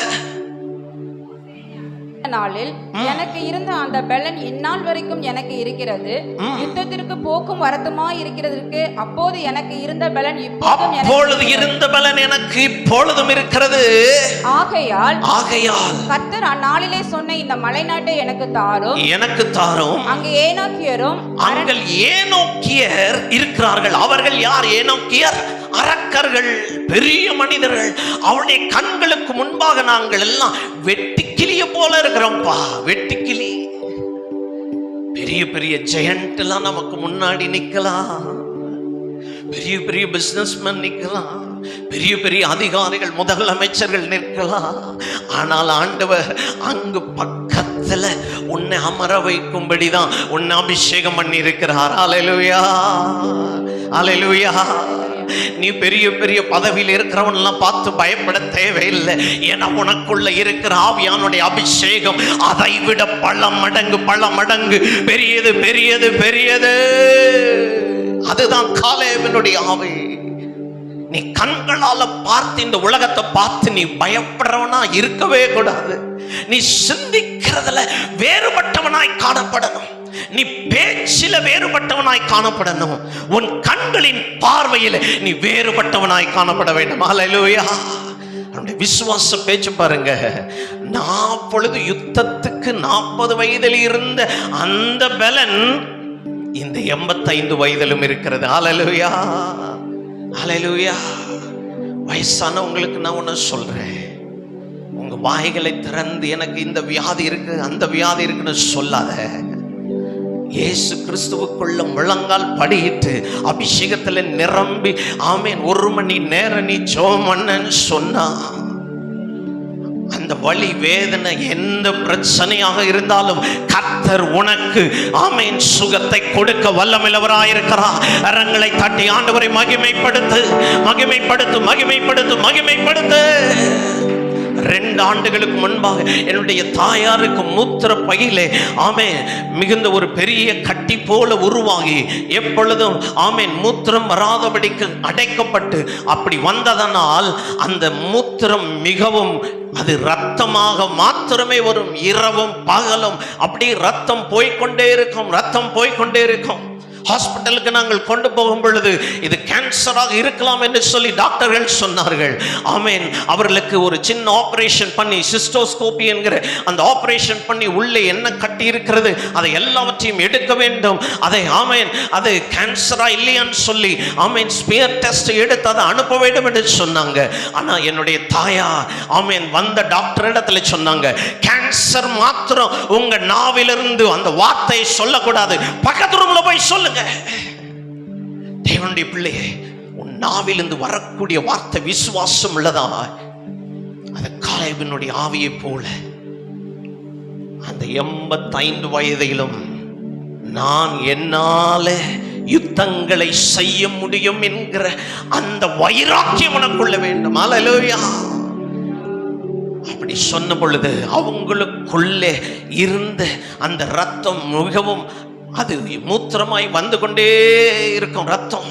நாளில் எனக்கு இருந்த அந்த பலன் இந்நாள் வரைக்கும் எனக்கு இருக்கிறது. யுத்தத்திற்கு போக்கும் வரத்துமா இருக்கிறதற்கு அப்போது எனக்கு இருந்த பலன் இப்பொழுது இருந்த பலன் எனக்கு இப்பொழுதும் இருக்கிறது. ஆகையால் கர்த்தர் அந்நாளிலே சொன்ன இந்த மலைநாட்டை எனக்கு தாரும். அங்கு ஏனோக்கியர் இருக்கிறார்கள். அவர்கள் யார்? ஏனோக்கியர் அரக்கர்கள், பெரிய மனிதர்கள். அவருடைய கண்களுக்கு முன்பாக நாங்கள் எல்லாம் வெட்டுக்கிளிய போல இருக்கிறோம்ப்பா. வெட்டுக்கிளி. பெரிய ஜெயண்ட் எல்லாம் நமக்கு முன்னாடி நிக்கலாம், பெரிய பிசினஸ்மேன் நிக்கலாம், பெரிய அதிகாரிகள், முதலமைச்சர்கள் நிற்கலாம். ஆனால் ஆண்டவர் அங்கு பக்கத்துல உன்னை அமர வைக்கும்படிதான் உன்னை அபிஷேகம் பண்ணி இருக்கிறார். அல்லேலூயா. நீ பெரிய பதவியில் இருக்கிறவன் எல்லாம் பார்த்து பயப்பட தேவையில்லை. ஏன்னா உனக்குள்ள இருக்கிற ஆவியானுடைய அபிஷேகம் அதை விட பல மடங்கு பெரியது. அதுதான் காலேபினுடைய ஆவி. நீ கண்களால பார்த்து இந்த உலகத்தை பார்த்து நீ பயப்படுறவனா இருக்கவே கூடாது. நீ சிந்திக்கிறதுல வேறுபட்டவனாய் காணப்படணும். நீ பேச்சில வேறுபட்டவனாய் காணப்படணும். உன் கண்களின் பார்வையில் நீ வேறுபட்டவனாய் காணப்பட வேண்டும். அல்லேலூயா. விசுவாச பேச்சு பாருங்க. நான் பொழுது யுத்தத்துக்கு 40 வயதில் இருந்த அந்த பலன் இந்த 85 வயதிலும் இருக்கிறது. அல்லேலூயா. வயசானவங்களுக்கு நான் ஒன்று சொல்றேன், உங்க வாய்களை திறந்து எனக்கு இந்த வியாதி இருக்கு அந்த வியாதி இருக்குன்னு சொல்லாத. இயேசு கிறிஸ்துவுக்குள்ள முழங்கால் படியிட்டு அபிஷேகத்துல நிரம்பி ஆமேன் 1 மணி நேரம் நீ ஜெபம் பண்ணன்னு சொன்னா அந்த வலி வேதனை எந்த பிரச்சனையாக இருந்தாலும் கர்த்தர் உனக்கு ஆமென் சுகத்தை கொடுக்க வல்லமையுள்ளவராயிருக்கிறார். கரங்களை தட்டி ஆண்டவரை மகிமைப்படுத்து, மகிமைப்படுத்து, மகிமைப்படுத்து, மகிமைப்படுத்து. 2 ஆண்டுகளுக்கு முன்பாக என்னுடைய தாயாருக்கு மூத்திர பையிலே ஆமென் மிகுந்த ஒரு பெரிய கட்டி போல உருவாகி எப்பொழுதும் ஆமென் மூத்திரம் வராதபடிக்கு அடைக்கப்பட்டு அப்படி வந்ததனால் அந்த மூத்திரம் மிகவும் அது ரத்தமாக மாத்திரமே வரும். இரவும் பகலும் அப்படி ரத்தம் போய்கொண்டே இருக்கும், ரத்தம் போய்கொண்டே இருக்கும். ஹாஸ்பிட்டலுக்கு நாங்கள் கொண்டு போகும் பொழுது இது கேன்சராக இருக்கலாம் என்று சொல்லி டாக்டர்கள் சொன்னார்கள். ஆமென். அவர்களுக்கு ஒரு சின்ன ஆபரேஷன் பண்ணி சிஸ்டோஸ்கோபி என்கிற அந்த ஆபரேஷன் பண்ணி உள்ளே என்ன கட்டி இருக்கிறது அதை எல்லாவற்றையும் எடுக்க வேண்டும். அதை ஆமென் அது கேன்சரா இல்லையான்னு சொல்லி ஆமென் ஸ்பியர் டெஸ்ட் எடுத்து அதை அனுப்ப வேண்டும் என்று சொன்னாங்க. ஆனா என்னுடைய தாயார் ஆமென் வந்த டாக்டர் இடத்துல சொன்னாங்க, கேன்சர் மாத்திரம் உங்க நாவிலிருந்து அந்த வார்த்தையை சொல்லக்கூடாது, பக்கத்து ரூம்ல போய் சொல்லுங்க. தேவனுடைய பிள்ளையே, உன் நாவிலிருந்து வரக்கூடிய வார்த்தை விசுவாசம் உள்ளதா? அது காலேபினுடைய ஆவியை போல அந்த 85 வயதிலும் நான் என்னால யுத்தங்களை செய்ய முடியும் என்கிற அந்த வைராக்கியம் உனக்குள்ள வேண்டும். அல்லேலூயா. அப்படி சொன்ன பொழுது அவங்களுக்குள்ளே இருந்த அந்த ரத்தம் மிகவும் அது மூத்திரமாய் வந்து கொண்டே இருக்கும் ரத்தம்.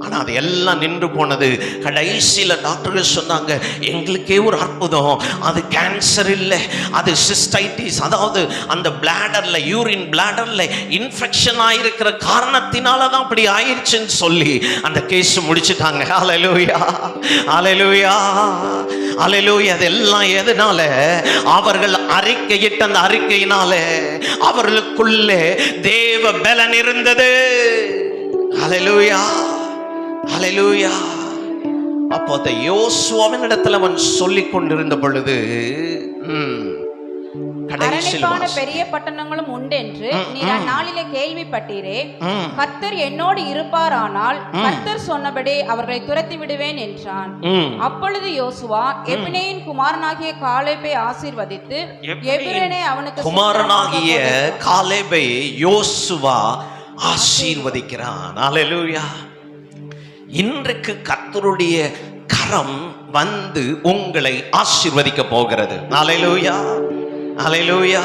ஆனா அது எல்லாம் நின்று போனது. கடைசியில டாக்டர்கள் சொன்னாங்க, எங்களுக்கே ஒரு அற்புதம், அது கேன்சர் இல்லை, அது சிஸ்டைட்டிஸ், அதாவது அந்த பிளாடர்ல யூரின் பிளாடர்ல இன்ஃபெக்ஷன் ஆயிருக்கிற காரணத்தினால தான் அப்படி ஆயிடுச்சுன்னு சொல்லி அந்த கேஸ் முடிச்சுட்டாங்க. ஹல்லேலூயா, ஹல்லேலூயா, ஹல்லேலூயா. அதெல்லாம் எதனால? அவர்கள் அறிக்கையிட்ட அந்த அறிக்கையினால அவர்களுக்குள்ளே தேவ பலன் இருந்தது. ஹல்லேலூயா, ஹல்லேலூயா. அப்போ அந்த யோசுவாவின் இடத்துல அவன் சொல்லிக் கொண்டிருந்த பொழுது அரணிப்பான பெரிய பட்டணங்களும் உண்டென்று நீர் அந்நாளிலே கேள்விப்பட்டீரே. கர்த்தர் என்னோடு இருப்பாரானால் கர்த்தர் சொன்னபடி அவர்களை துரத்தி விடுவேன் என்றான். அப்பொழுது யோசுவா எபினேயின் குமாரனாகிய காலேபை ஆசீர்வதித்து எபிரோனை அவனுக்கு குமாரனாகிய காலேபை யோசுவா ஆசீர்வதிக்கிறான். அல்லேலூயா. இன்றைக்கு கர்த்தருடைய கரம் வந்து உங்களை ஆசீர்வதிக்க போகிறது. அல்லேலூயா, அல்லேலூயா.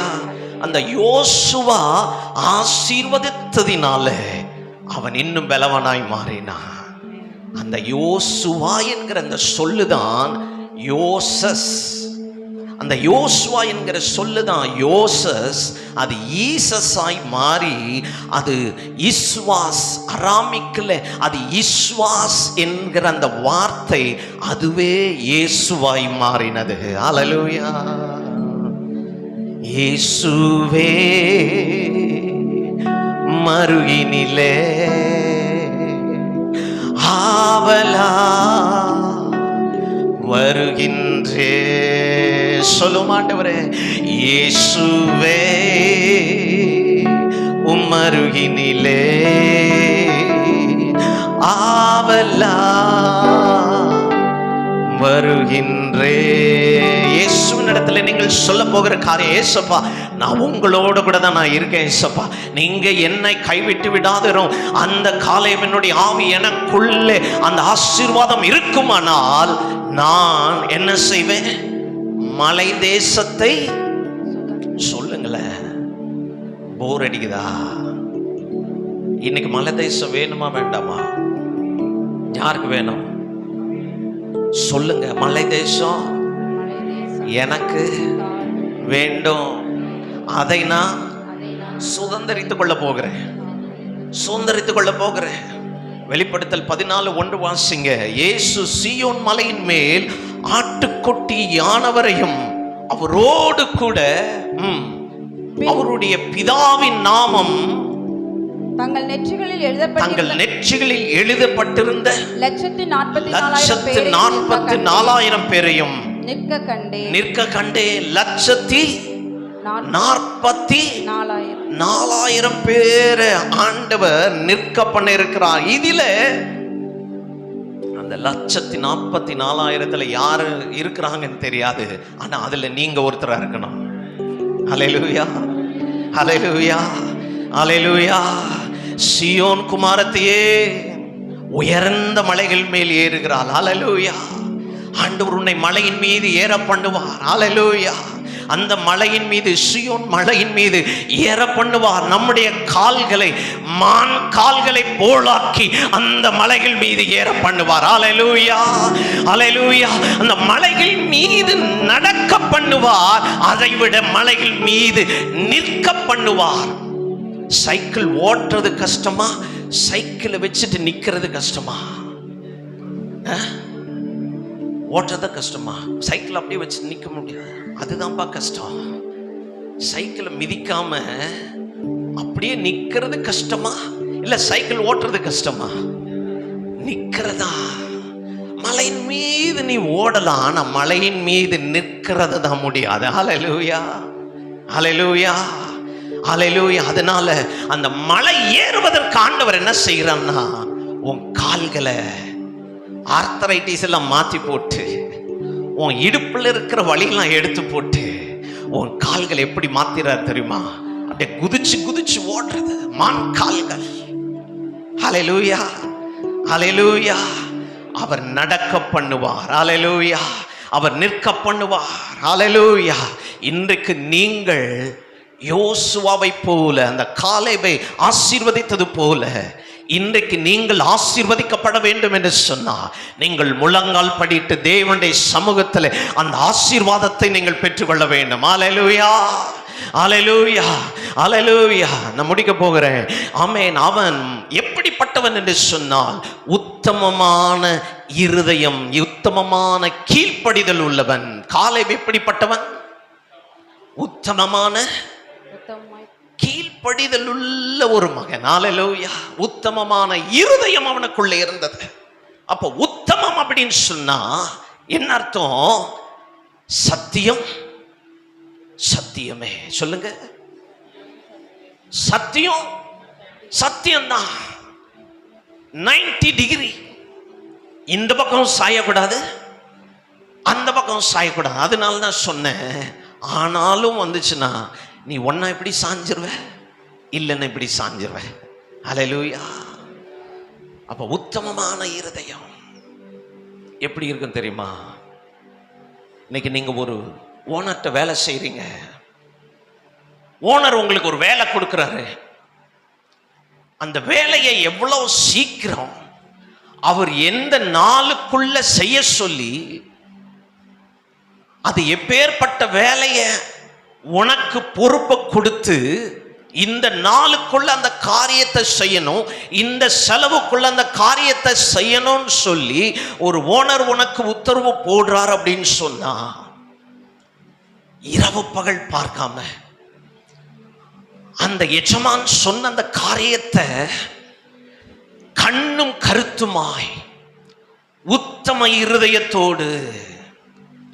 அந்த யோசுவா ஆசீர்வதித்ததினால அவன் இன்னும் பலவானாய் மாறினான். அந்த யோசுவா என்கிற அந்த சொல்லுதான் யோசஸ். அந்த யோசுவா என்கிற சொல்லுதான் யோசஸ். அது ஈசஸாய் மாறி அது இஸ்வாஸ், அராமிக்கில் அது இஸ்வாஸ் என்கிற அந்த வார்த்தை அதுவே இயேசுவாய் மாறினது. அல்லேலூயா. இயேசுவே மருகினிலே ஆவலா வருகின்றே. சொல்லும் ஆண்டவரே, இயேசுவே உம்மருகினிலே ஆவலா வருகின்றே. இயேசுவின் இடத்துல நீங்கள் சொல்ல போகிற காரியம், ஏசப்பா நான் உங்களோட கூட தான் நான் இருக்கேன் ஏசப்பா, நீங்க என்னை கைவிட்டு விடாதிரும். அந்த காலேபினுடைய ஆவி எனக்குள்ளே அந்த ஆசீர்வாதம் இருக்குமானால் நான் என்ன செய்வேன்? மலை தேசத்தை சொல்லுங்களேன். போர் அடிக்குதா? இன்னைக்கு மலை தேசம் வேணுமா வேண்டாமா? யாருக்கு வேணும் சொல்லுங்க. மலை தேசம் எனக்கு வேண்டும். அதை நான் சுதந்தரித்துக் கொள்ள போகிறேன், சுதந்தரித்துக் கொள்ள போகிறேன். வெளிப்படுத்தல் 14:1 வாசிங்க. இயேசு சீயோன் மலையின் மேல் ஆட்டுக்குட்டி யானவரையும் அவரோடு கூட அவருடைய பிதாவின் நாமம் தங்கள் நெற்றிகளில் எழுதப்பட்டிருந்த 144,000 பேரையும் நிற்க கண்டே. 144,000 பேரை ஆண்டவர் நிற்க பண்ண இருக்கிறார். இதில அந்த 1,44,000 யாரு இருக்கிறாங்கன்னு தெரியாது, ஆனா அதுல நீங்க ஒருத்தரா இருக்கணும். ஹல்லேலூயா, ஹல்லேலூயா, ஹல்லேலூயா. சீயோன் குமாரத்தையே உயர்ந்த மலைகள் மேல் ஏறுகிறாள். ஹல்லேலூயா. ஆண்டவர் உன்னை மலையின் மீது ஏற பண்ணுவார். ஹல்லேலூயா. அந்த மலையின் மீது, சீயோன் மலையின் மீது ஏற பண்ணுவார். நம்முடைய கால்களை மான் கால்களை போலாக்கி அந்த மலைகள் மீது ஏற பண்ணுவார். ஹல்லேலூயா, ஹல்லேலூயா. அந்த மலைகள் மீது நடக்க பண்ணுவார். அதைவிட மலைகள் மீது நிற்க பண்ணுவார். சைக்கிள் ஓட்டுறது கஷ்டமா, சைக்கிளை வச்சுட்டு நிக்கிறது கஷ்டமா? ஓட்டுறது கஷ்டமா? சைக்கிள் அப்படியே வச்சு நிக்க முடியாது, அதுதான்ப்பா கஷ்டம். சைக்கிளை மிதிக்காம அப்படியே நிக்கிறது கஷ்டமா, இல்ல சைக்கிள் ஓட்டுறது கஷ்டமா? நிக்கிறதா? மலையின் மீது நீ ஓடலாம், ஆனா மலையின் மீது நிற்கிறது தான் முடியாது. ஹல்லேலூயா, ஹல்லேலூயா, ஹல்லேலூயா. அதனால அந்த மலை ஏறுவதற்கு ஆண்டவர் என்ன செய்யறான்னா, உன் கால்களை ஆர்த்தரைட்டிஸ் எல்லாம் மாற்றி போட்டு, உன் இடுப்புல இருக்கிற வலியெல்லாம் எடுத்து போட்டு, உன் கால்கள் எப்படி மாத்திரார் தெரியுமா? அப்படியே குதிச்சு குதிச்சு ஓடுறது மான் கால்கள். ஹல்லேலூயா, ஹல்லேலூயா. அவர் நடக்க பண்ணுவார். ஹல்லேலூயா. அவர் நிற்க பண்ணுவார். ஹல்லேலூயா. இன்றைக்கு நீங்கள் யோசுவாவை போல, அந்த காலேபை ஆசீர்வதித்தது போல, இன்றைக்கு நீங்கள் ஆசீர்வதிக்கப்பட வேண்டும் என்று சொன்னார், நீங்கள் முழங்கால் படிட்டு தேவனுடைய சமூகத்தில் அந்த ஆசீர்வாதத்தை நீங்கள் பெற்றுக்கொள்ள வேண்டும். ஹல்லேலூயா, ஹல்லேலூயா, ஹல்லேலூயா. நான் முடிக்க போகிறேன். ஆமென். அவன் எப்படிப்பட்டவன் என்று சொன்னால், உத்தமமான இருதயம், உத்தமமான கீழ்ப்படிதல் உள்ளவன். காலேப் எப்படிப்பட்டவன்? உத்தமமான கீழ்ப்படிதல் உள்ள ஒரு மகன். ஹல்லேலூயா. உத்தமமான இருதயம் அவனுக்குள்ளே இருந்தது. அப்ப உத்தமம் அப்படின்னு சொன்னா என்ன அர்த்தம்? சத்தியம், சத்தியமே. சொல்லுங்க. சத்தியம், சத்தியம்தான். 90 டிகிரி இந்த பக்கம் சாயக்கூடாது, அந்த பக்கம் சாயக்கூடாது. அதனால தான் சொன்னேன், ஆனாலும் வந்துச்சுன்னா நீ ஒன்னா இப்படி சாஞ்சிருவ, இல்லைன்னு இப்படி சாஞ்சிருவ. ஹல்லேலூயா. அப்ப உத்தமமான இருதயம் எப்படி இருக்கும் தெரியுமா? இன்னைக்கு நீங்க ஒரு ஓனர்கிட்ட வேலை செய்றீங்க. ஓனர் உங்களுக்கு ஒரு வேலை கொடுக்கிறாரு. அந்த வேலையை எவ்வளவு சீக்கிரம் அவர் எந்த நாளுக்குள்ள செய்ய சொல்லி, அது எப்பேற்பட்ட வேலையை உனக்கு பொறுப்பை கொடுத்து, இந்த நாளுக்குள்ள அந்த காரியத்தை செய்யணும், இந்த செலவுக்குள்ள அந்த காரியத்தை செய்யணும்னு சொல்லி ஒரு ஓனர் உனக்கு உத்தரவு போடுறார் அப்படின்னு சொன்னா, இரவு பகல் பார்க்காம அந்த எஜமான் சொன்ன அந்த காரியத்தை கண்ணும் கருத்துமாய் உத்தம இருதயத்தோடு,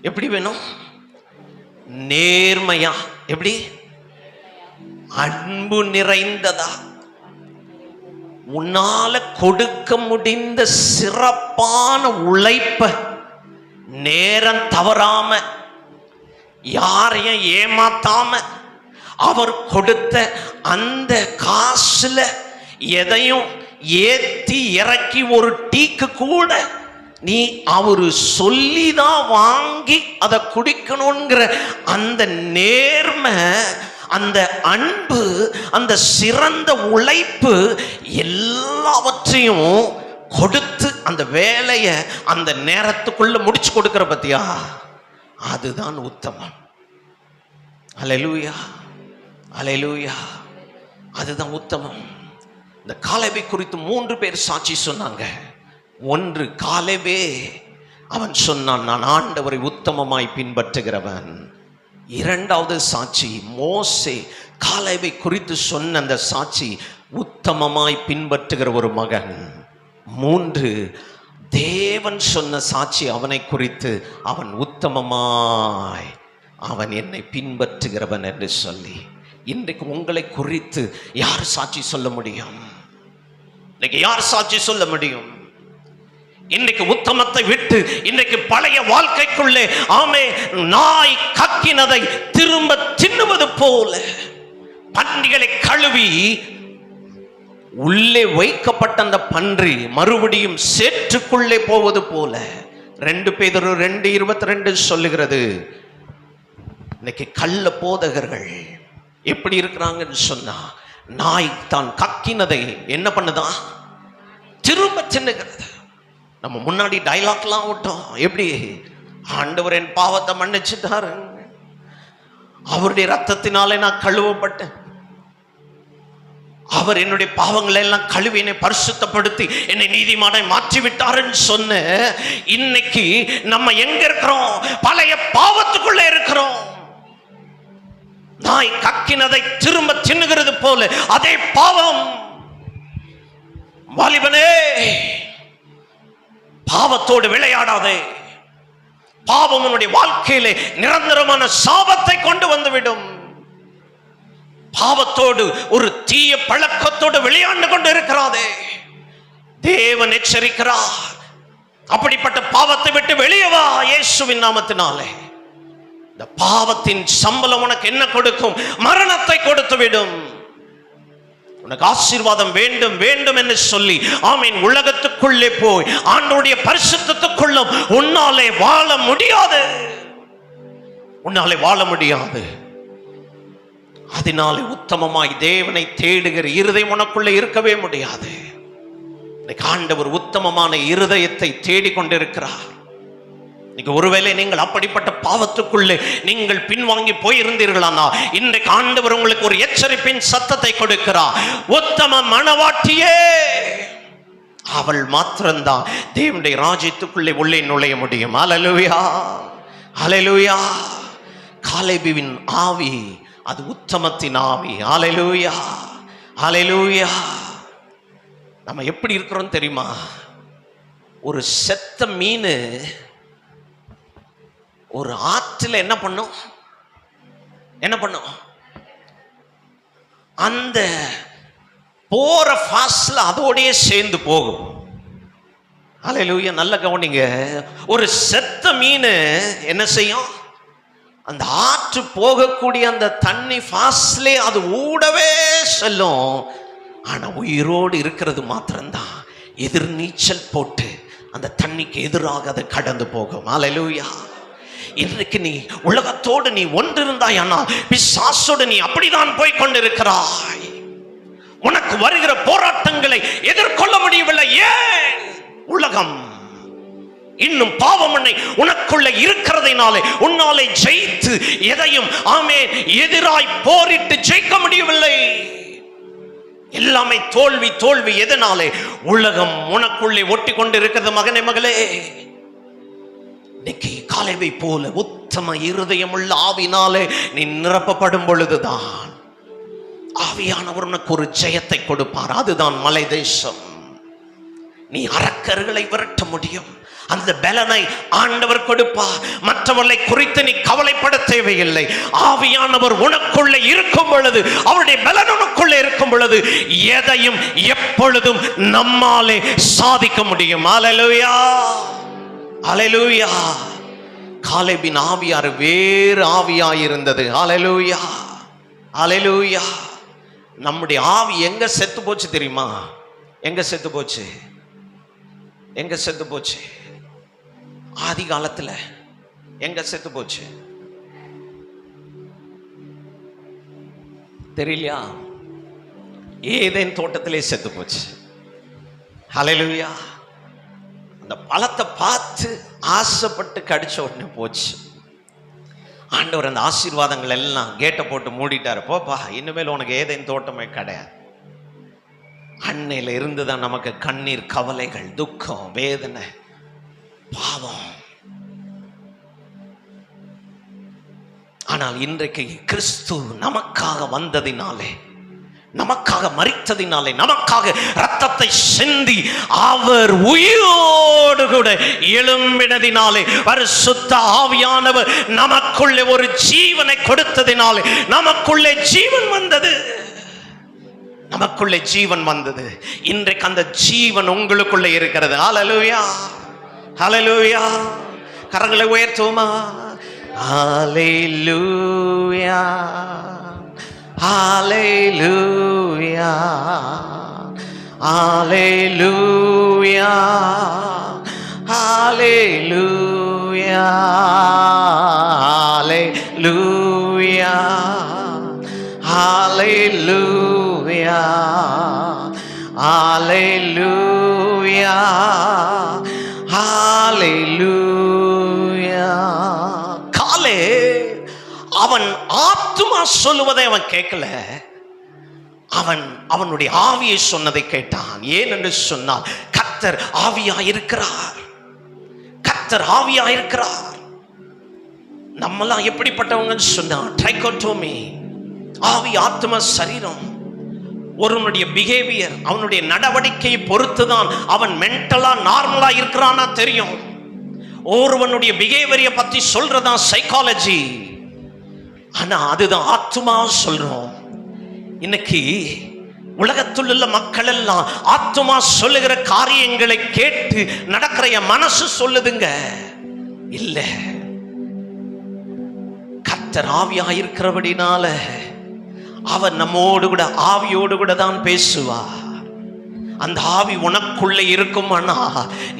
எப்படி வேணும்? நேர்மையா, எப்படி? அன்பு நிறைந்ததா, உன்னால கொடுக்க முடிந்த சிறப்பான உழைப்ப நேரம் தவறாம, யாரையும் ஏமாத்தாம, அவர் கொடுத்த அந்த காசுல எதையும் ஏத்தி இறக்கி ஒரு டீக்கு கூட நீ அவரு சொல்லிதான் வாங்கி அதை குடிக்கணுங்கிற அந்த நேர்மை, அந்த அன்பு, அந்த சிறந்த உழைப்பு எல்லாவற்றையும் கொடுத்து அந்த வேலையை அந்த நேரத்துக்குள்ள முடிச்சு கொடுக்கிற பத்தியா, அதுதான் உத்தமம். ஹல்லேலூயா, ஹல்லேலூயா. அதுதான் உத்தமம். இந்த காலேபை குறித்து 3 பேர் சாட்சி சொன்னாங்க. ஒன்று காலேபே, அவன் சொன்னான், நான் ஆண்டவரை உத்தமமாய் பின்பற்றுகிறவன். இரண்டாவது சாட்சி மோசே, காலேபை குறித்து சொன்ன அந்த சாட்சி, உத்தமமாய் பின்பற்றுகிற ஒரு மகன். 3 தேவன் சொன்ன சாட்சி அவனை குறித்து, அவன் உத்தமமாய், அவன் என்னை பின்பற்றுகிறவன் என்று சொல்லி. இன்றைக்கு உங்களை குறித்து யார் சாட்சி சொல்ல முடியும்? இன்னைக்கு யார் சாட்சி சொல்ல முடியும்? இன்றைக்கு உத்தமத்தை விட்டு இன்றைக்கு பழைய வாழ்க்கைக்குள்ளே ஆமே நாய் கக்கினதை திரும்ப தின்னுவது போல, பன்றிகளை கழுவி உள்ளே வைக்கப்பட்ட அந்த பன்றி மறுபடியும் சேற்றுக்குள்ளே போவது போல 2 பேதுரு 2:22 சொல்லுகிறது. இன்னைக்கு கள்ள போதகர்கள் எப்படி இருக்கிறாங்கன்னு சொன்னா, நாய் தான் கக்கினதை என்ன பண்ணுதான், திரும்ப தின்னுகிறது. நம்ம முன்னாடி டைலாக்லாம் விட்டோம். எப்படி? ஆண்டவர் என் பாவத்தை மன்னிச்சுட்டாரு, அவருடைய ரத்தத்தினாலே நான் கழுவப்பட்டேன், அவர் என்னுடைய பாவங்களை எல்லாம் கழுவி என்னை பரிசுத்தப்படுத்தி என்னை நீதிமானை மாற்றி விட்டாருன்னு சொன்ன இன்னைக்கு நம்ம எங்க இருக்கிறோம்? பழைய பாவத்துக்குள்ள இருக்கிறோம். நாய் கக்கினதை திரும்ப தின்னுகிறது போல அதே பாவம். வாலிபனே, பாவத்தோடு விளையாடாதே. பாவம் உன்னுடைய வாழ்க்கையிலே நிரந்தரமான சாபத்தை கொண்டு வந்துவிடும். பாவத்தோடு ஒரு தீய பழக்கத்தோடு விளையாண்டு கொண்டு இருக்கிறாதே. தேவன் எச்சரிக்கிறார், அப்படிப்பட்ட பாவத்தை விட்டு வெளியே வா இயேசுவின் நாமத்தினாலே. இந்த பாவத்தின் சம்பளம் உனக்கு என்ன கொடுக்கும்? மரணத்தை கொடுத்து விடும். உனக்கு ஆசீர்வாதம் வேண்டும் வேண்டும் என்று சொல்லி ஆமீன் உலகத்துக்குள்ளே போய் ஆண்டவருடைய பரிசுத்தத்துக்குள்ளும் உன்னாலே வாழ முடியாது, உன்னாலே வாழ முடியாது. அதனாலே உத்தமமாய் தேவனை தேடுகிற இருதயம் உனக்குள்ளே இருக்கவே முடியாது. ஆண்டவர் உத்தமமான இருதயத்தை தேடிக்கொண்டிருக்கிறார். நீங்க ஒருவேளை நீங்கள் அப்படிப்பட்ட பாவத்துக்குள்ளே நீங்கள் பின்வாங்கி போயிருந்தீர்களானா, இன்றைக்கு ஆண்டவர் உங்களுக்கு ஒரு எச்சரிப்பின் சத்தத்தை கொடுக்கிறார். உத்தம மணவாட்டியே, அவள் மாத்திரம்தான் தேவனுடைய ராஜ்யத்துக்குள்ளே உள்ளே நுழைய முடியும். ஹல்லேலூயா, ஹல்லேலூயா. காலேபின் ஆவி அது உத்தமத்தின் ஆவி. ஹல்லேலூயா, ஹல்லேலூயா. நம்ம எப்படி இருக்கிறோம் தெரியுமா? ஒரு செத்த மீன் ஒரு ஆற்றுல என்ன பண்ணும்? அந்த போற ஃபாஸ்ட்ல அதோடயே சேர்ந்து போகும். ஹல்லேலூயா, நல்ல கவனிங்க. ஒரு செத்த மீன் என்ன செய்யும்? அந்த ஆற்று போகக்கூடிய அந்த தண்ணி ஃபாஸ்ட்லே அது ஊடவே செல்லும். ஆனா உயிரோடு இருக்கிறது மாத்திரம்தான் எதிர்நீச்சல் போட்டு அந்த தண்ணிக்கு எதிராக அது கடந்து போகும். ஹல்லேலூயா. இன்றைக்கு நீ உலகத்தோடு நீ ஒன்றிருந்தாய், ஆனால் பிசாசோடு நீ அப்படிதான் போய் கொண்டிருக்கிறாய். உனக்கு வருகிற போராட்டங்களை எதிர்கொள்ள முடியவில்லை. ஏன்? உலகம் இன்னும் பாவம் உனக்குள்ள இருக்கிறதைனாலே உன்னாலே ஜெயித்து எதையும் ஆமென் எதிராய் போரிட்டு ஜெயிக்க முடியவில்லை. எல்லாமே தோல்வி தோல்வி. எதனாலே? உலகம் உனக்குள்ளே ஒட்டி கொண்டு இருக்கிறது. மகனே மகளே, இன்னைக்கு காலேபை போல உத்தம இருதயம் உள்ள ஆவினாலே நீ நிரப்பப்படும் பொழுதுதான் ஆவியானவர் உனக்கு ஒரு ஜெயத்தை கொடுப்பார். அதுதான் மலை தேசம். நீ அரக்கர்களை விரட்ட முடியும். அந்த பலனை ஆண்டவர் கொடுப்பார். மற்றவர்களை குறித்து நீ கவலைப்பட தேவையில்லை. ஆவியானவர் உனக்குள்ளே இருக்கும் பொழுது, அவருடைய பலன் உனக்குள்ளே இருக்கும் பொழுது எதையும் எப்பொழுதும் நம்மாலே சாதிக்க முடியும். ஹல்லேலூயா, ஹல்லேலூயா. காலேபின் ஆவியார் வேறு ஆவியாயிருந்தது. ஹல்லேலூயா, ஹல்லேலூயா. நம்முடைய ஆவி எங்க செத்து போச்சு தெரியுமா? எங்க செத்து போச்சு? எங்க செத்து போச்சு? ஆதி காலத்துல எங்க செத்து போச்சு தெரியலையா? ஏதேன் தோட்டத்திலே செத்து போச்சு. ஹல்லேலூயா. அந்த பழத்தை பார்த்து ஆசைப்பட்டு கடிச்ச உடனே போச்சு. ஆண்டவர் அந்த ஆசீர்வாதங்கள் எல்லாம் கேட்டை போட்டு மூடிட்டாரு. போப்பா, இனிமேல் உனக்கு ஏதேன் தோட்டமே கிடையாது. அன்னையில இருந்துதான் நமக்கு கண்ணீர், கவலைகள், துக்கம், வேதனை, பாவம். ஆனால் இன்றைக்கு கிறிஸ்து நமக்காக வந்ததினாலே, நமக்காக மரித்ததினாலே, நமக்காக ரத்தத்தை சிந்தி அவர் உயிரோடு கூட எழும்பினதினாலே, பரிசுத்த ஆவியானவர் நமக்குள்ளே ஒரு ஜீவனை கொடுத்ததினாலே நமக்குள்ளே ஜீவன் வந்தது. நமக்குள்ளே ஜீவன் வந்தது. இன்றைக்கு அந்த ஜீவன் உங்களுக்குள்ளே இருக்கிறது. ஹல்லேலூயா. ஹல்லேலூயா. கரங்களை உயர்த்துவோமா? ஹல்லேலூயா, ஹல்லேலூயா, ஹல்லேலூயா, ஹல்லேலூயா, ஹல்லேலூயா, ஹல்லேலூயா, ஹல்லேலூயா, ஹல்லேலூயா. காலே அவன் ஆத்துமா சொல்லுவதை அவன் கேட்கல, அவனுடைய ஆவியை சொன்னதை கேட்டான். ஏன் என்று சொன்னால் கர்த்தர் ஆவியாயிருக்கிறார், கர்த்தர் ஆவியாயிருக்கிறார். நம்மெல்லாம் எப்படிப்பட்டவங்கன்னு சொன்னா ட்ரைகோட்டோமி, ஆவி ஆத்மா சரீரம். ஒருவனுடைய பிஹேவியர், அவனுடைய நடவடிக்கையை பொறுத்துதான் அவன் மென்டலா நார்மலா இருக்கிறானா தெரியும். ஒருவனுடைய பிஹேவியரை பத்தி சொல்றதா சைக்காலஜி, ஆனா அதுதான் ஆத்மா சொல்றோம். இன்னைக்கு உலகத்தில் உள்ள மக்கள் எல்லாம் ஆத்மா சொல்லுகிற காரியங்களை கேட்டு நடக்கிற என் மனசு சொல்லுதுங்க. இல்ல, கர்த்தர் ஆவியாக இருக்கிறபடினால அவன் நம்மோடு கூட ஆவியோடு கூட தான் பேசுவார். அந்த ஆவி உனக்குள்ளே இருக்குமானா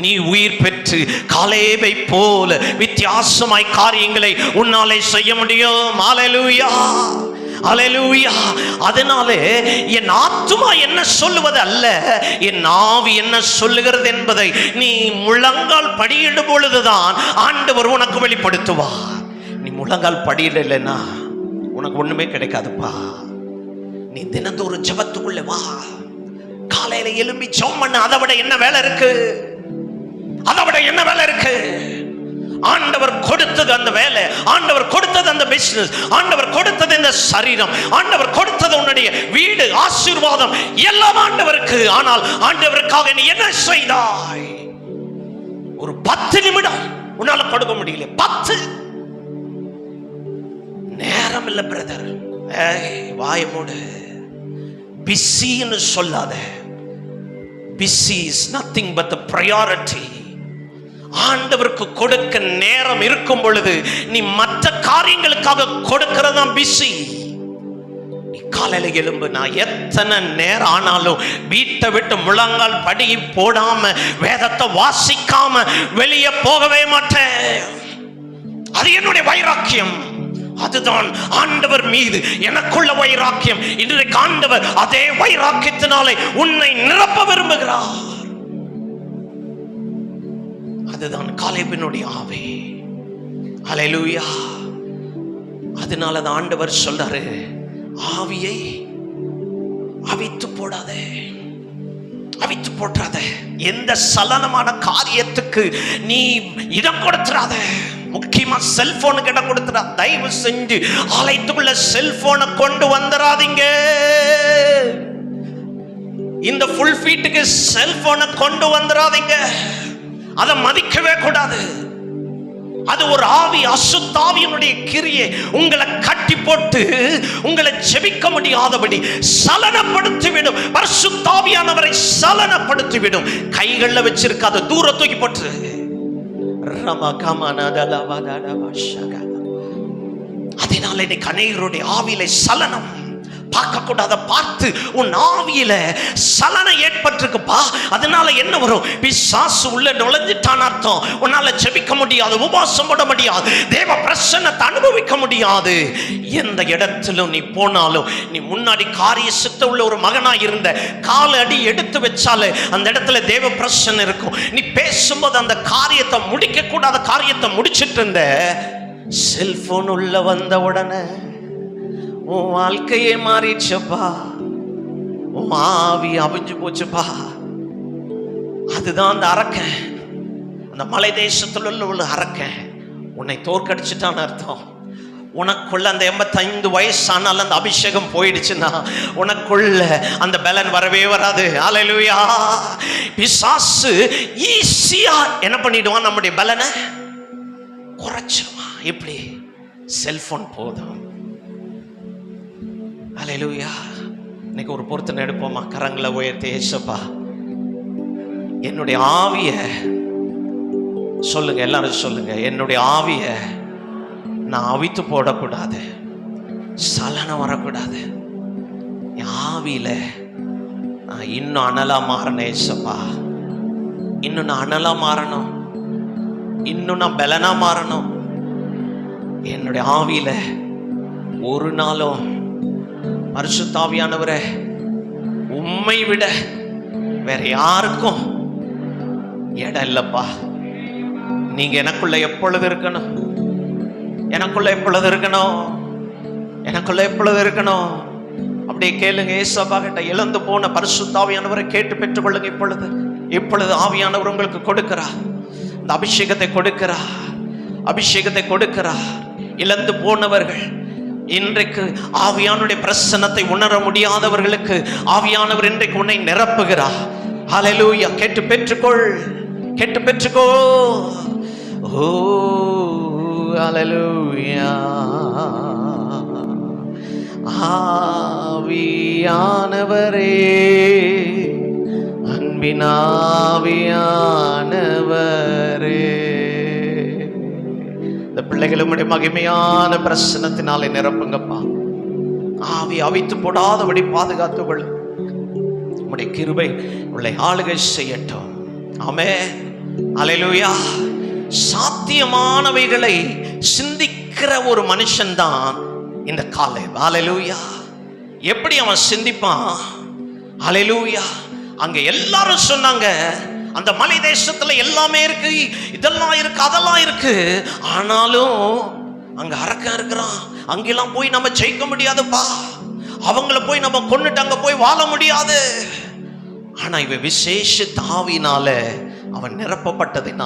நீ உயிர் பெற்று காலேபை போல வித்தியாசமாய் காரியங்களை உன்னாலே செய்ய முடியும். ஹல்லேலூயா, ஹல்லேலூயா. அதனாலே என் ஆத்துமா என்ன சொல்லுவது அல்ல, என் ஆவி என்ன சொல்லுகிறது என்பதை நீ முழங்கால் படியிடும் பொழுதுதான் ஆண்டவர் உனக்கு வெளிப்படுத்துவார். நீ முழங்கால் படியிடலைன்னா உனக்கு ஒண்ணுமே கிடைக்காதுப்பா. நீ தினந்தோறும் ஜெபத்துக்குள்ளே வா. காலையில எழும்பி ஜெபம் பண்ண, அதை விட என்ன வேலை இருக்கு? அதை விட என்ன வேலை இருக்கு? ஆண்டவர் கொடுத்தது அந்த வேலை, ஆண்டவர் கொடுத்தது அந்த பிசினஸ், ஆண்டவர் கொடுத்தது இந்த சரீரம், ஆண்டவர் கொடுத்தது உன்னுடைய வீடு, ஆசீர்வாதம் எல்லாம் ஆண்டவருக்கு. ஆனால் ஆண்டவருக்காக நீ என்ன செய்தாய்? ஒரு 10 நிமிடம் உன்னால கொடுக்க முடியல. 10 நேரம் இல்ல பிரதர். வாய மூடு. பிஸின்னு சொல்லாத. Busy is nothing but the priority. ஆண்டவருக்கு கொடுக்க நேரம் இருக்கும் பொழுது நீ மற்ற காரியங்களுக்காக கொடுக்கிறதா பிஸி. நீ காலையில எழும்பு. நான் எத்தனை நேரம் ஆனாலும் வீட்டை விட்டு முழங்கால் படி போடாம வேதத்தை வாசிக்காம வெளியே போகவே மாட்டேன். அது என்னுடைய வைராக்கியம். அதுதான் ஆண்டவர் மீது எனக்குள்ள வைராக்கியம். இன்றைக்கு ஆண்டவர் அதே வைராக்கியத்தினாலே உன்னை நிரப்ப விரும்புகிறார். அதுதான் காலேபினுடைய ஆவி. ஹல்லேலூயா. அதனால தான் ஆண்டவர் சொல்றாரு, ஆவியை அவித்து போடாதே, அவித்து போடாத. எந்த சலனமான காரியத்துக்கு நீ இடம் கொடுத்துறாத. முக்கியமா செல்போனுக்கு இடம் கொடுத்துறா. தயவு செஞ்சு ஆலயத்துக்குள்ள செல்போனை கொண்டு வந்துடாதீங்க. இந்த ஃபுல் ஃபீட்டுக்கு செல்போனை கொண்டு வந்துடாதீங்க. அதை மதிக்கவே கூடாது. அது ஒரு ஆவி, அசுத்தாவியினுடைய கிரியை. உங்களை கட்டி போட்டு உங்களை ஜெபிக்க முடியாதபடி சலனப்படுத்திவிடும். பரிசுத்தாவியானவரை சலனப்படுத்திவிடும். கைகளில் வச்சிருக்காத, தூர தூக்கி போட்டு. அதனால இன்னைக்கு அநேகருடைய ஆவியில சலனம் பார்க்க கூடாத பார்த்து உன் ஆவியில சலனம் ஏற்பட்டிருக்குப்பா. அதனால என்ன வரும்? பிசாசு உள்ள நுழைஞ்சிட்டான் அர்த்தம். உன்னால ஜெபிக்க முடியாது, உபவாசம் போட முடியாது, தேவ பிரசன்னத்தை அனுபவிக்க முடியாது. எந்த இடத்திலும் நீ போனாலும், நீ முன்னாடி காரிய சித்த உள்ள ஒரு மகனா இருந்த, கால அடி எடுத்து வச்சாலே அந்த இடத்துல தேவ பிரசன்னம் இருக்கும். நீ பேசும்போது அந்த காரியத்தை முடிக்க கூடாத காரியத்தை முடிச்சிட்டு இருந்த. செல்போன் உள்ள வந்த உடனே உன் வாழ்க்கையே மாறிடுச்சப்பா. உன் ஆவி அவிஞ்சு போச்சுப்பா. அதுதான் அந்த அரக்கன், அந்த மலை தேசத்துல உள்ள அரக்கன் உன்னை தோற்கடிச்சுட்டான்னு அர்த்தம். உனக்குள்ள அந்த 85 வயசானால அந்த அபிஷேகம் போயிடுச்சுன்னா உனக்குள்ள அந்த பலன் வரவே வராது. ஹல்லேலூயா. பிசாசு ஈஸியா என்ன பண்ணிடுவான்? நம்முடைய பலனை குறைச்சிருவான். எப்படி? செல்போன் போதும். ஹல்லேலூயா. இன்னைக்கு ஒரு பொருத்தனை எடுப்போமா? கரங்களை உயர்த்தி, ஏசப்பா என்னுடைய ஆவிய சொல்லுங்க, எல்லாரும் சொல்லுங்க. என்னுடைய ஆவிய நான் அவித்து போடக்கூடாது, சலனம் வரக்கூடாது. என் ஆவியில நான் இன்னும் அனலா மாறணும் ஏசப்பா. இன்னும் நான் அனலா மாறணும், இன்னும் நான் பலனா மாறணும். என்னுடைய ஆவியில ஒரு நாளும் பரிசுத்த ஆவியானவரே, உம்மை விட வேற யாருக்கும் இடம் இல்லப்பா. நீங்க எனக்குள்ள எப்பொழுது இருக்கணும், எனக்குள்ள எப்பொழுது இருக்கணும், எனக்குள்ள எப்பொழுது இருக்கணும். அப்படியே கேளுங்க ஏசப்பா கிட்ட. இழந்து போன பரிசுத்த ஆவியானவரை கேட்டு பெற்றுக்கொள்ளுங்க. இப்பொழுது இப்பொழுது ஆவியானவர் உங்களுக்கு கொடுக்கிறார், இந்த அபிஷேகத்தை கொடுக்கிறார், அபிஷேகத்தை கொடுக்கிறார். இழந்து போனவர்கள், இன்றைக்கு ஆவியானுடைய பிரசன்னத்தை உணர முடியாதவர்களுக்கு ஆவியானவர் இன்றைக்கு உன்னை நிரப்புகிறார். ஹல்லேலூயா. கேட்டு பெற்றுக்கொள், கேட்டு பெற்றுக்கோ. ஓ ஹல்லேலூயா. ஆவியானவரே, அன்பின் ஆவியானவரே, இந்த பிள்ளைகளுடைய மகிமையான பிரசன்னத்தினாலே நிரப்புங்கப்பா. ஆவி அவித்து போடாதபடி பாதுகாத்துக் கொள்ள உம்முடைய கிருபை உங்களை ஆளுகை செய்யட்டும். ஆமென். அல்லேலூயா. சாத்தியமானவைகளை சிந்திக்கிற ஒரு மனுஷன் தான் இந்த காலேப். அல்லேலூயா. எப்படி அவன் சிந்திப்பான்? அல்லேலூயா. அங்க எல்லாரும் சொன்னாங்க, அந்த மலை தேசத்துல எல்லாமே இருக்கு, இதெல்லாம் இருக்கு, அதெல்லாம் இருக்கு. ஆனாலும் அங்க அரக்கன் இருக்கிறான், அங்கெல்லாம் போய் நம்ம ஜெயிக்க முடியாதுப்பா, அவங்கள போய் நம்ம கொன்னுட்டு அங்க போய் வாழ முடியாது. ஆனா இவன் விசேஷ தாவினால அவன் நிரப்பப்பட்டதை